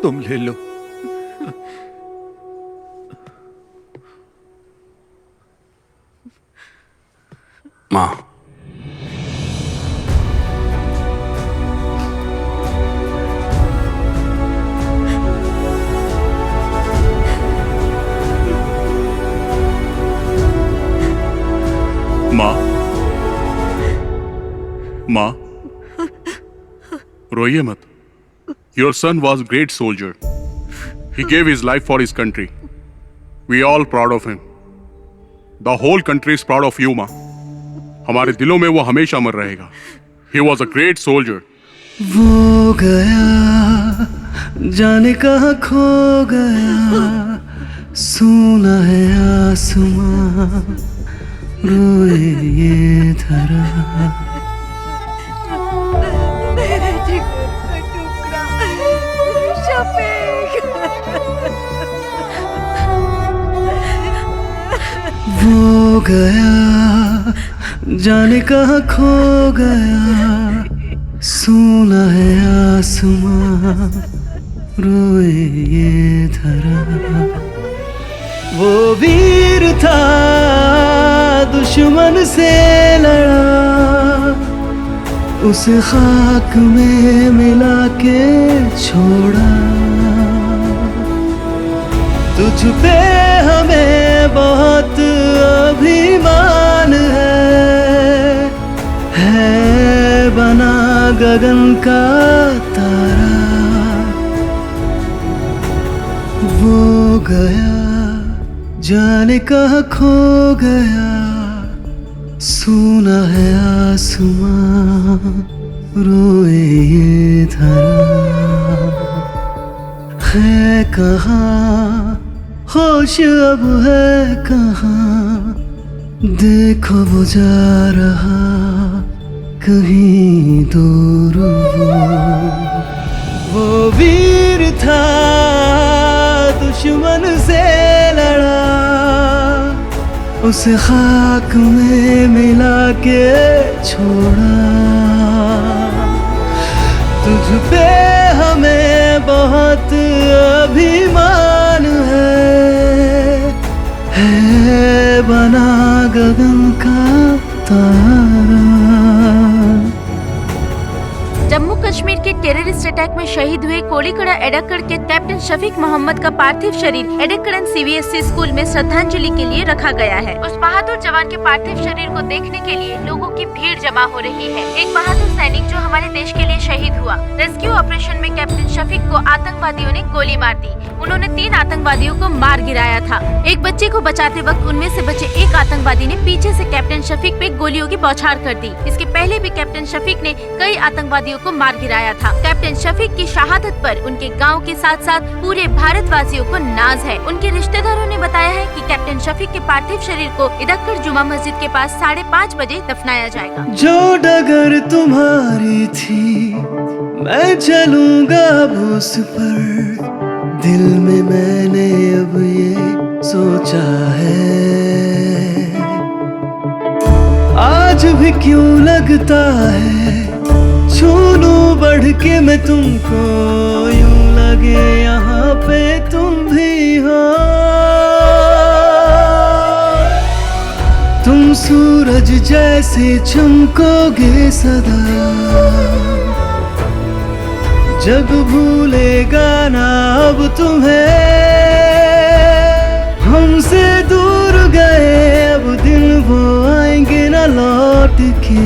तुम ले लो। माँ, माँ, रोइए मत। Your son was a great soldier. He gave his life for his country. We are all proud of him. The whole country is proud of you, माँ। हमारे दिलों में वो हमेशा अमर रहेगा। He was a great soldier. वो गया जाने कहाँ खो गया, सुना है आसमां रोए ये धरा। वो गया जाने कहाँ खो गया, सुना है आसमां रोए ये धरा। वो वीर था दुश्मन से लड़ा, उसे खाक में मिला के छोड़ा। तुझ पे हमें बहुत अभिमान है बना गगन का तारा। वो गया जाने कहाँ खो गया, सुना है आसमां रोए ये धरा। है कहाँ होश अब है कहाँ, देखो वो जा रहा कहीं दूर। वो वीर था दुश्मन से लड़ा, उसे खाक में मिला के छोड़ा। तुझ पे हमें बहुत अभिमान है बना गगन का सितारा। जम्मू कश्मीर के टेररिस्ट अटैक में शहीद हुए कोड़ीकड़ा एडक्कड़ के कैप्टन शफीक मोहम्मद का पार्थिव शरीर एडक्कड़न CBSE स्कूल में श्रद्धांजलि के लिए रखा गया है। उस बहादुर जवान के पार्थिव शरीर को देखने के लिए लोगों की भीड़ जमा हो रही है। एक बहादुर सैनिक जो हमारे देश के लिए शहीद हुआ। रेस्क्यू ऑपरेशन में कैप्टन शफीक को आतंकवादियों ने गोली मार दी। उन्होंने 3 आतंकवादियों को मार गिराया था। एक बच्चे को बचाते वक्त उनमें से बचे एक आतंकवादी ने पीछे से कैप्टन शफीक पे गोलियों की बौछार कर दी। इसके पहले भी कैप्टन शफीक ने कई आतंकवादियों को मार गिराया था। कैप्टन शफीक की शहादत पर उनके गांव के साथ साथ पूरे भारतवासियों को नाज है। उनके रिश्तेदारों ने बताया है कि कैप्टन शफीक के पार्थिव शरीर को इडक्कड़ जुमा मस्जिद के पास 5:30 बजे दफनाया जाएगा। जो डगर तुम्हारी थी मैं चलूंगा अब उस पर, दिल में मैंने अब ये सोचा है। आज भी क्यों लगता है छू लूं बढ़ के मैं तुमको, यूं लगे यहाँ पे तुम भी हो। तुम सूरज जैसे चमकोगे सदा, जग भूलेगा ना अब तुम्हें। हमसे दूर गए अब दिन वो आएंगे ना लौट के,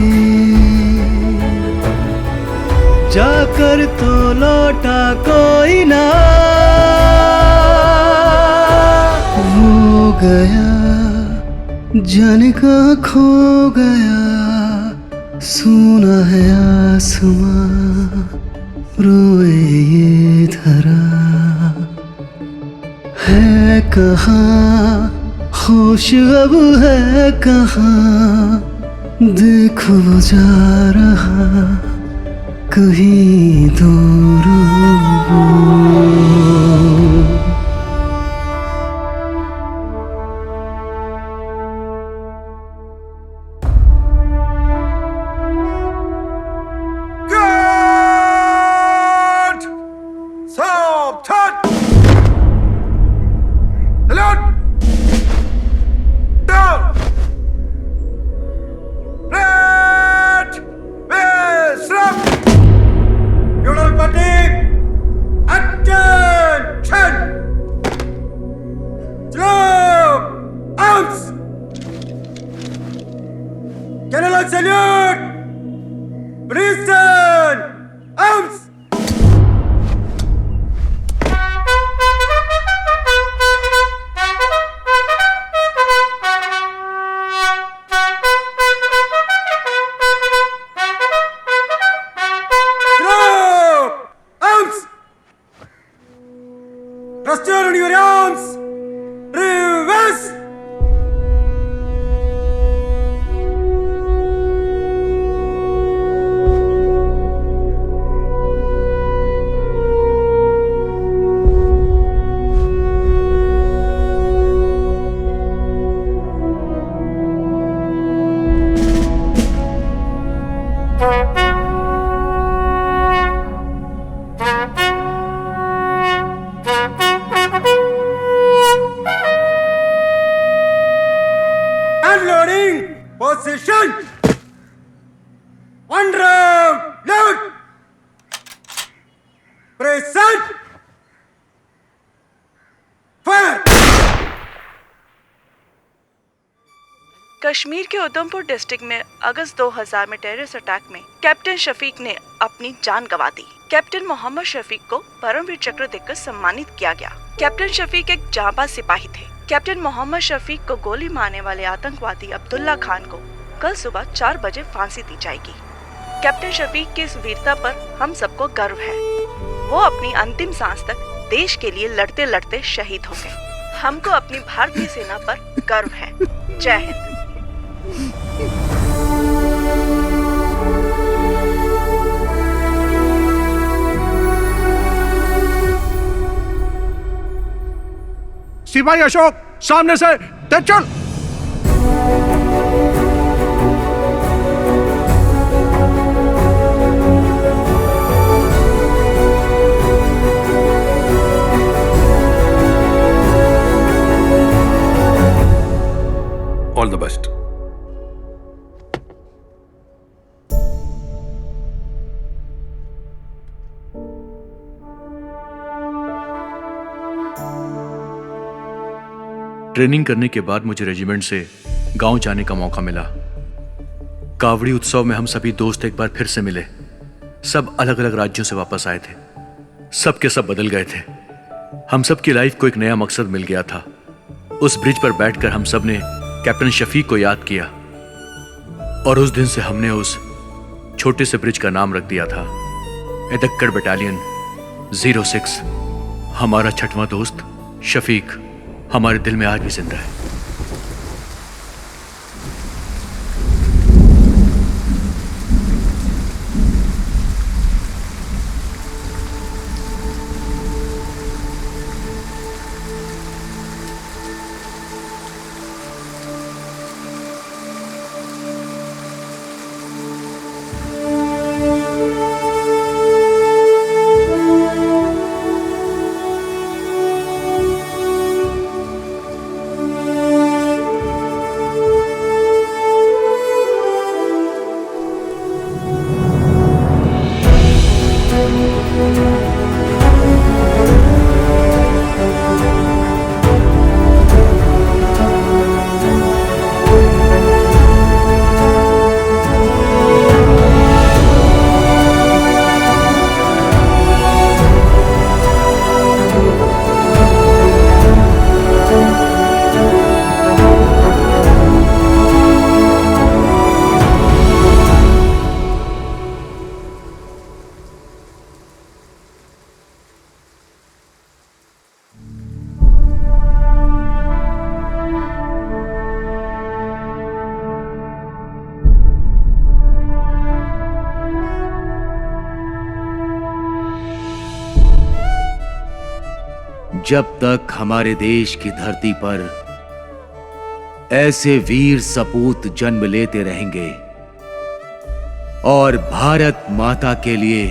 जाकर तो लौटा कोई ना। वो गया जाने का खो गया, सुना है आसमां रोए ये धरा। है कहाँ होश अब है कहाँ, देखो वो जा रहा कहीं दूर वो। कश्मीर के उधमपुर डिस्ट्रिक्ट में अगस्त 2000 में टेररिस्ट अटैक में कैप्टन शफीक ने अपनी जान गंवा दी। कैप्टन मोहम्मद शफीक को परमवीर चक्र देकर सम्मानित किया गया। कैप्टन शफीक एक जांबाज सिपाही थे। कैप्टन मोहम्मद शफीक को गोली मारने वाले आतंकवादी अब्दुल्ला खान को कल सुबह 4 बजे फांसी दी जाएगी। कैप्टन शफीक की इस वीरता पर हम सबको गर्व है। वो अपनी अंतिम सांस तक देश के लिए लड़ते लड़ते शहीद हो गए। हमको अपनी भारतीय सेना पर गर्व है। जय हिंद। सिपाही अशोक सामने से तेज चल। All the best. ट्रेनिंग करने के बाद मुझे रेजिमेंट से गांव जाने का मौका मिला। कावड़ी उत्सव में हम सभी दोस्त एक बार फिर से मिले। सब अलग अलग राज्यों से वापस आए थे। सब के सब बदल गए थे। हम सब की लाइफ को एक नया मकसद मिल गया था। उस ब्रिज पर बैठकर हम सब ने कैप्टन शफीक को याद किया और उस दिन से हमने उस छोटे से ब्रिज का नाम रख दिया था एडक्कड़ बटालियन 06। हमारा छठवां दोस्त शफीक हमारे दिल में आज भी जिंदा है। जब तक हमारे देश की धरती पर ऐसे वीर सपूत जन्म लेते रहेंगे और भारत माता के लिए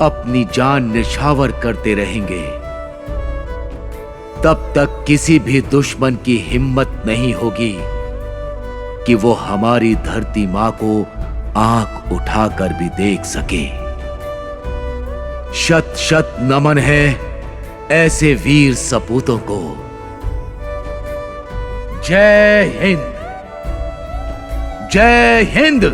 अपनी जान निछावर करते रहेंगे, तब तक किसी भी दुश्मन की हिम्मत नहीं होगी कि वो हमारी धरती मां को आंख उठाकर भी देख सके। शत शत नमन है ऐसे वीर सपूतों को। जय हिंद, जय हिंद।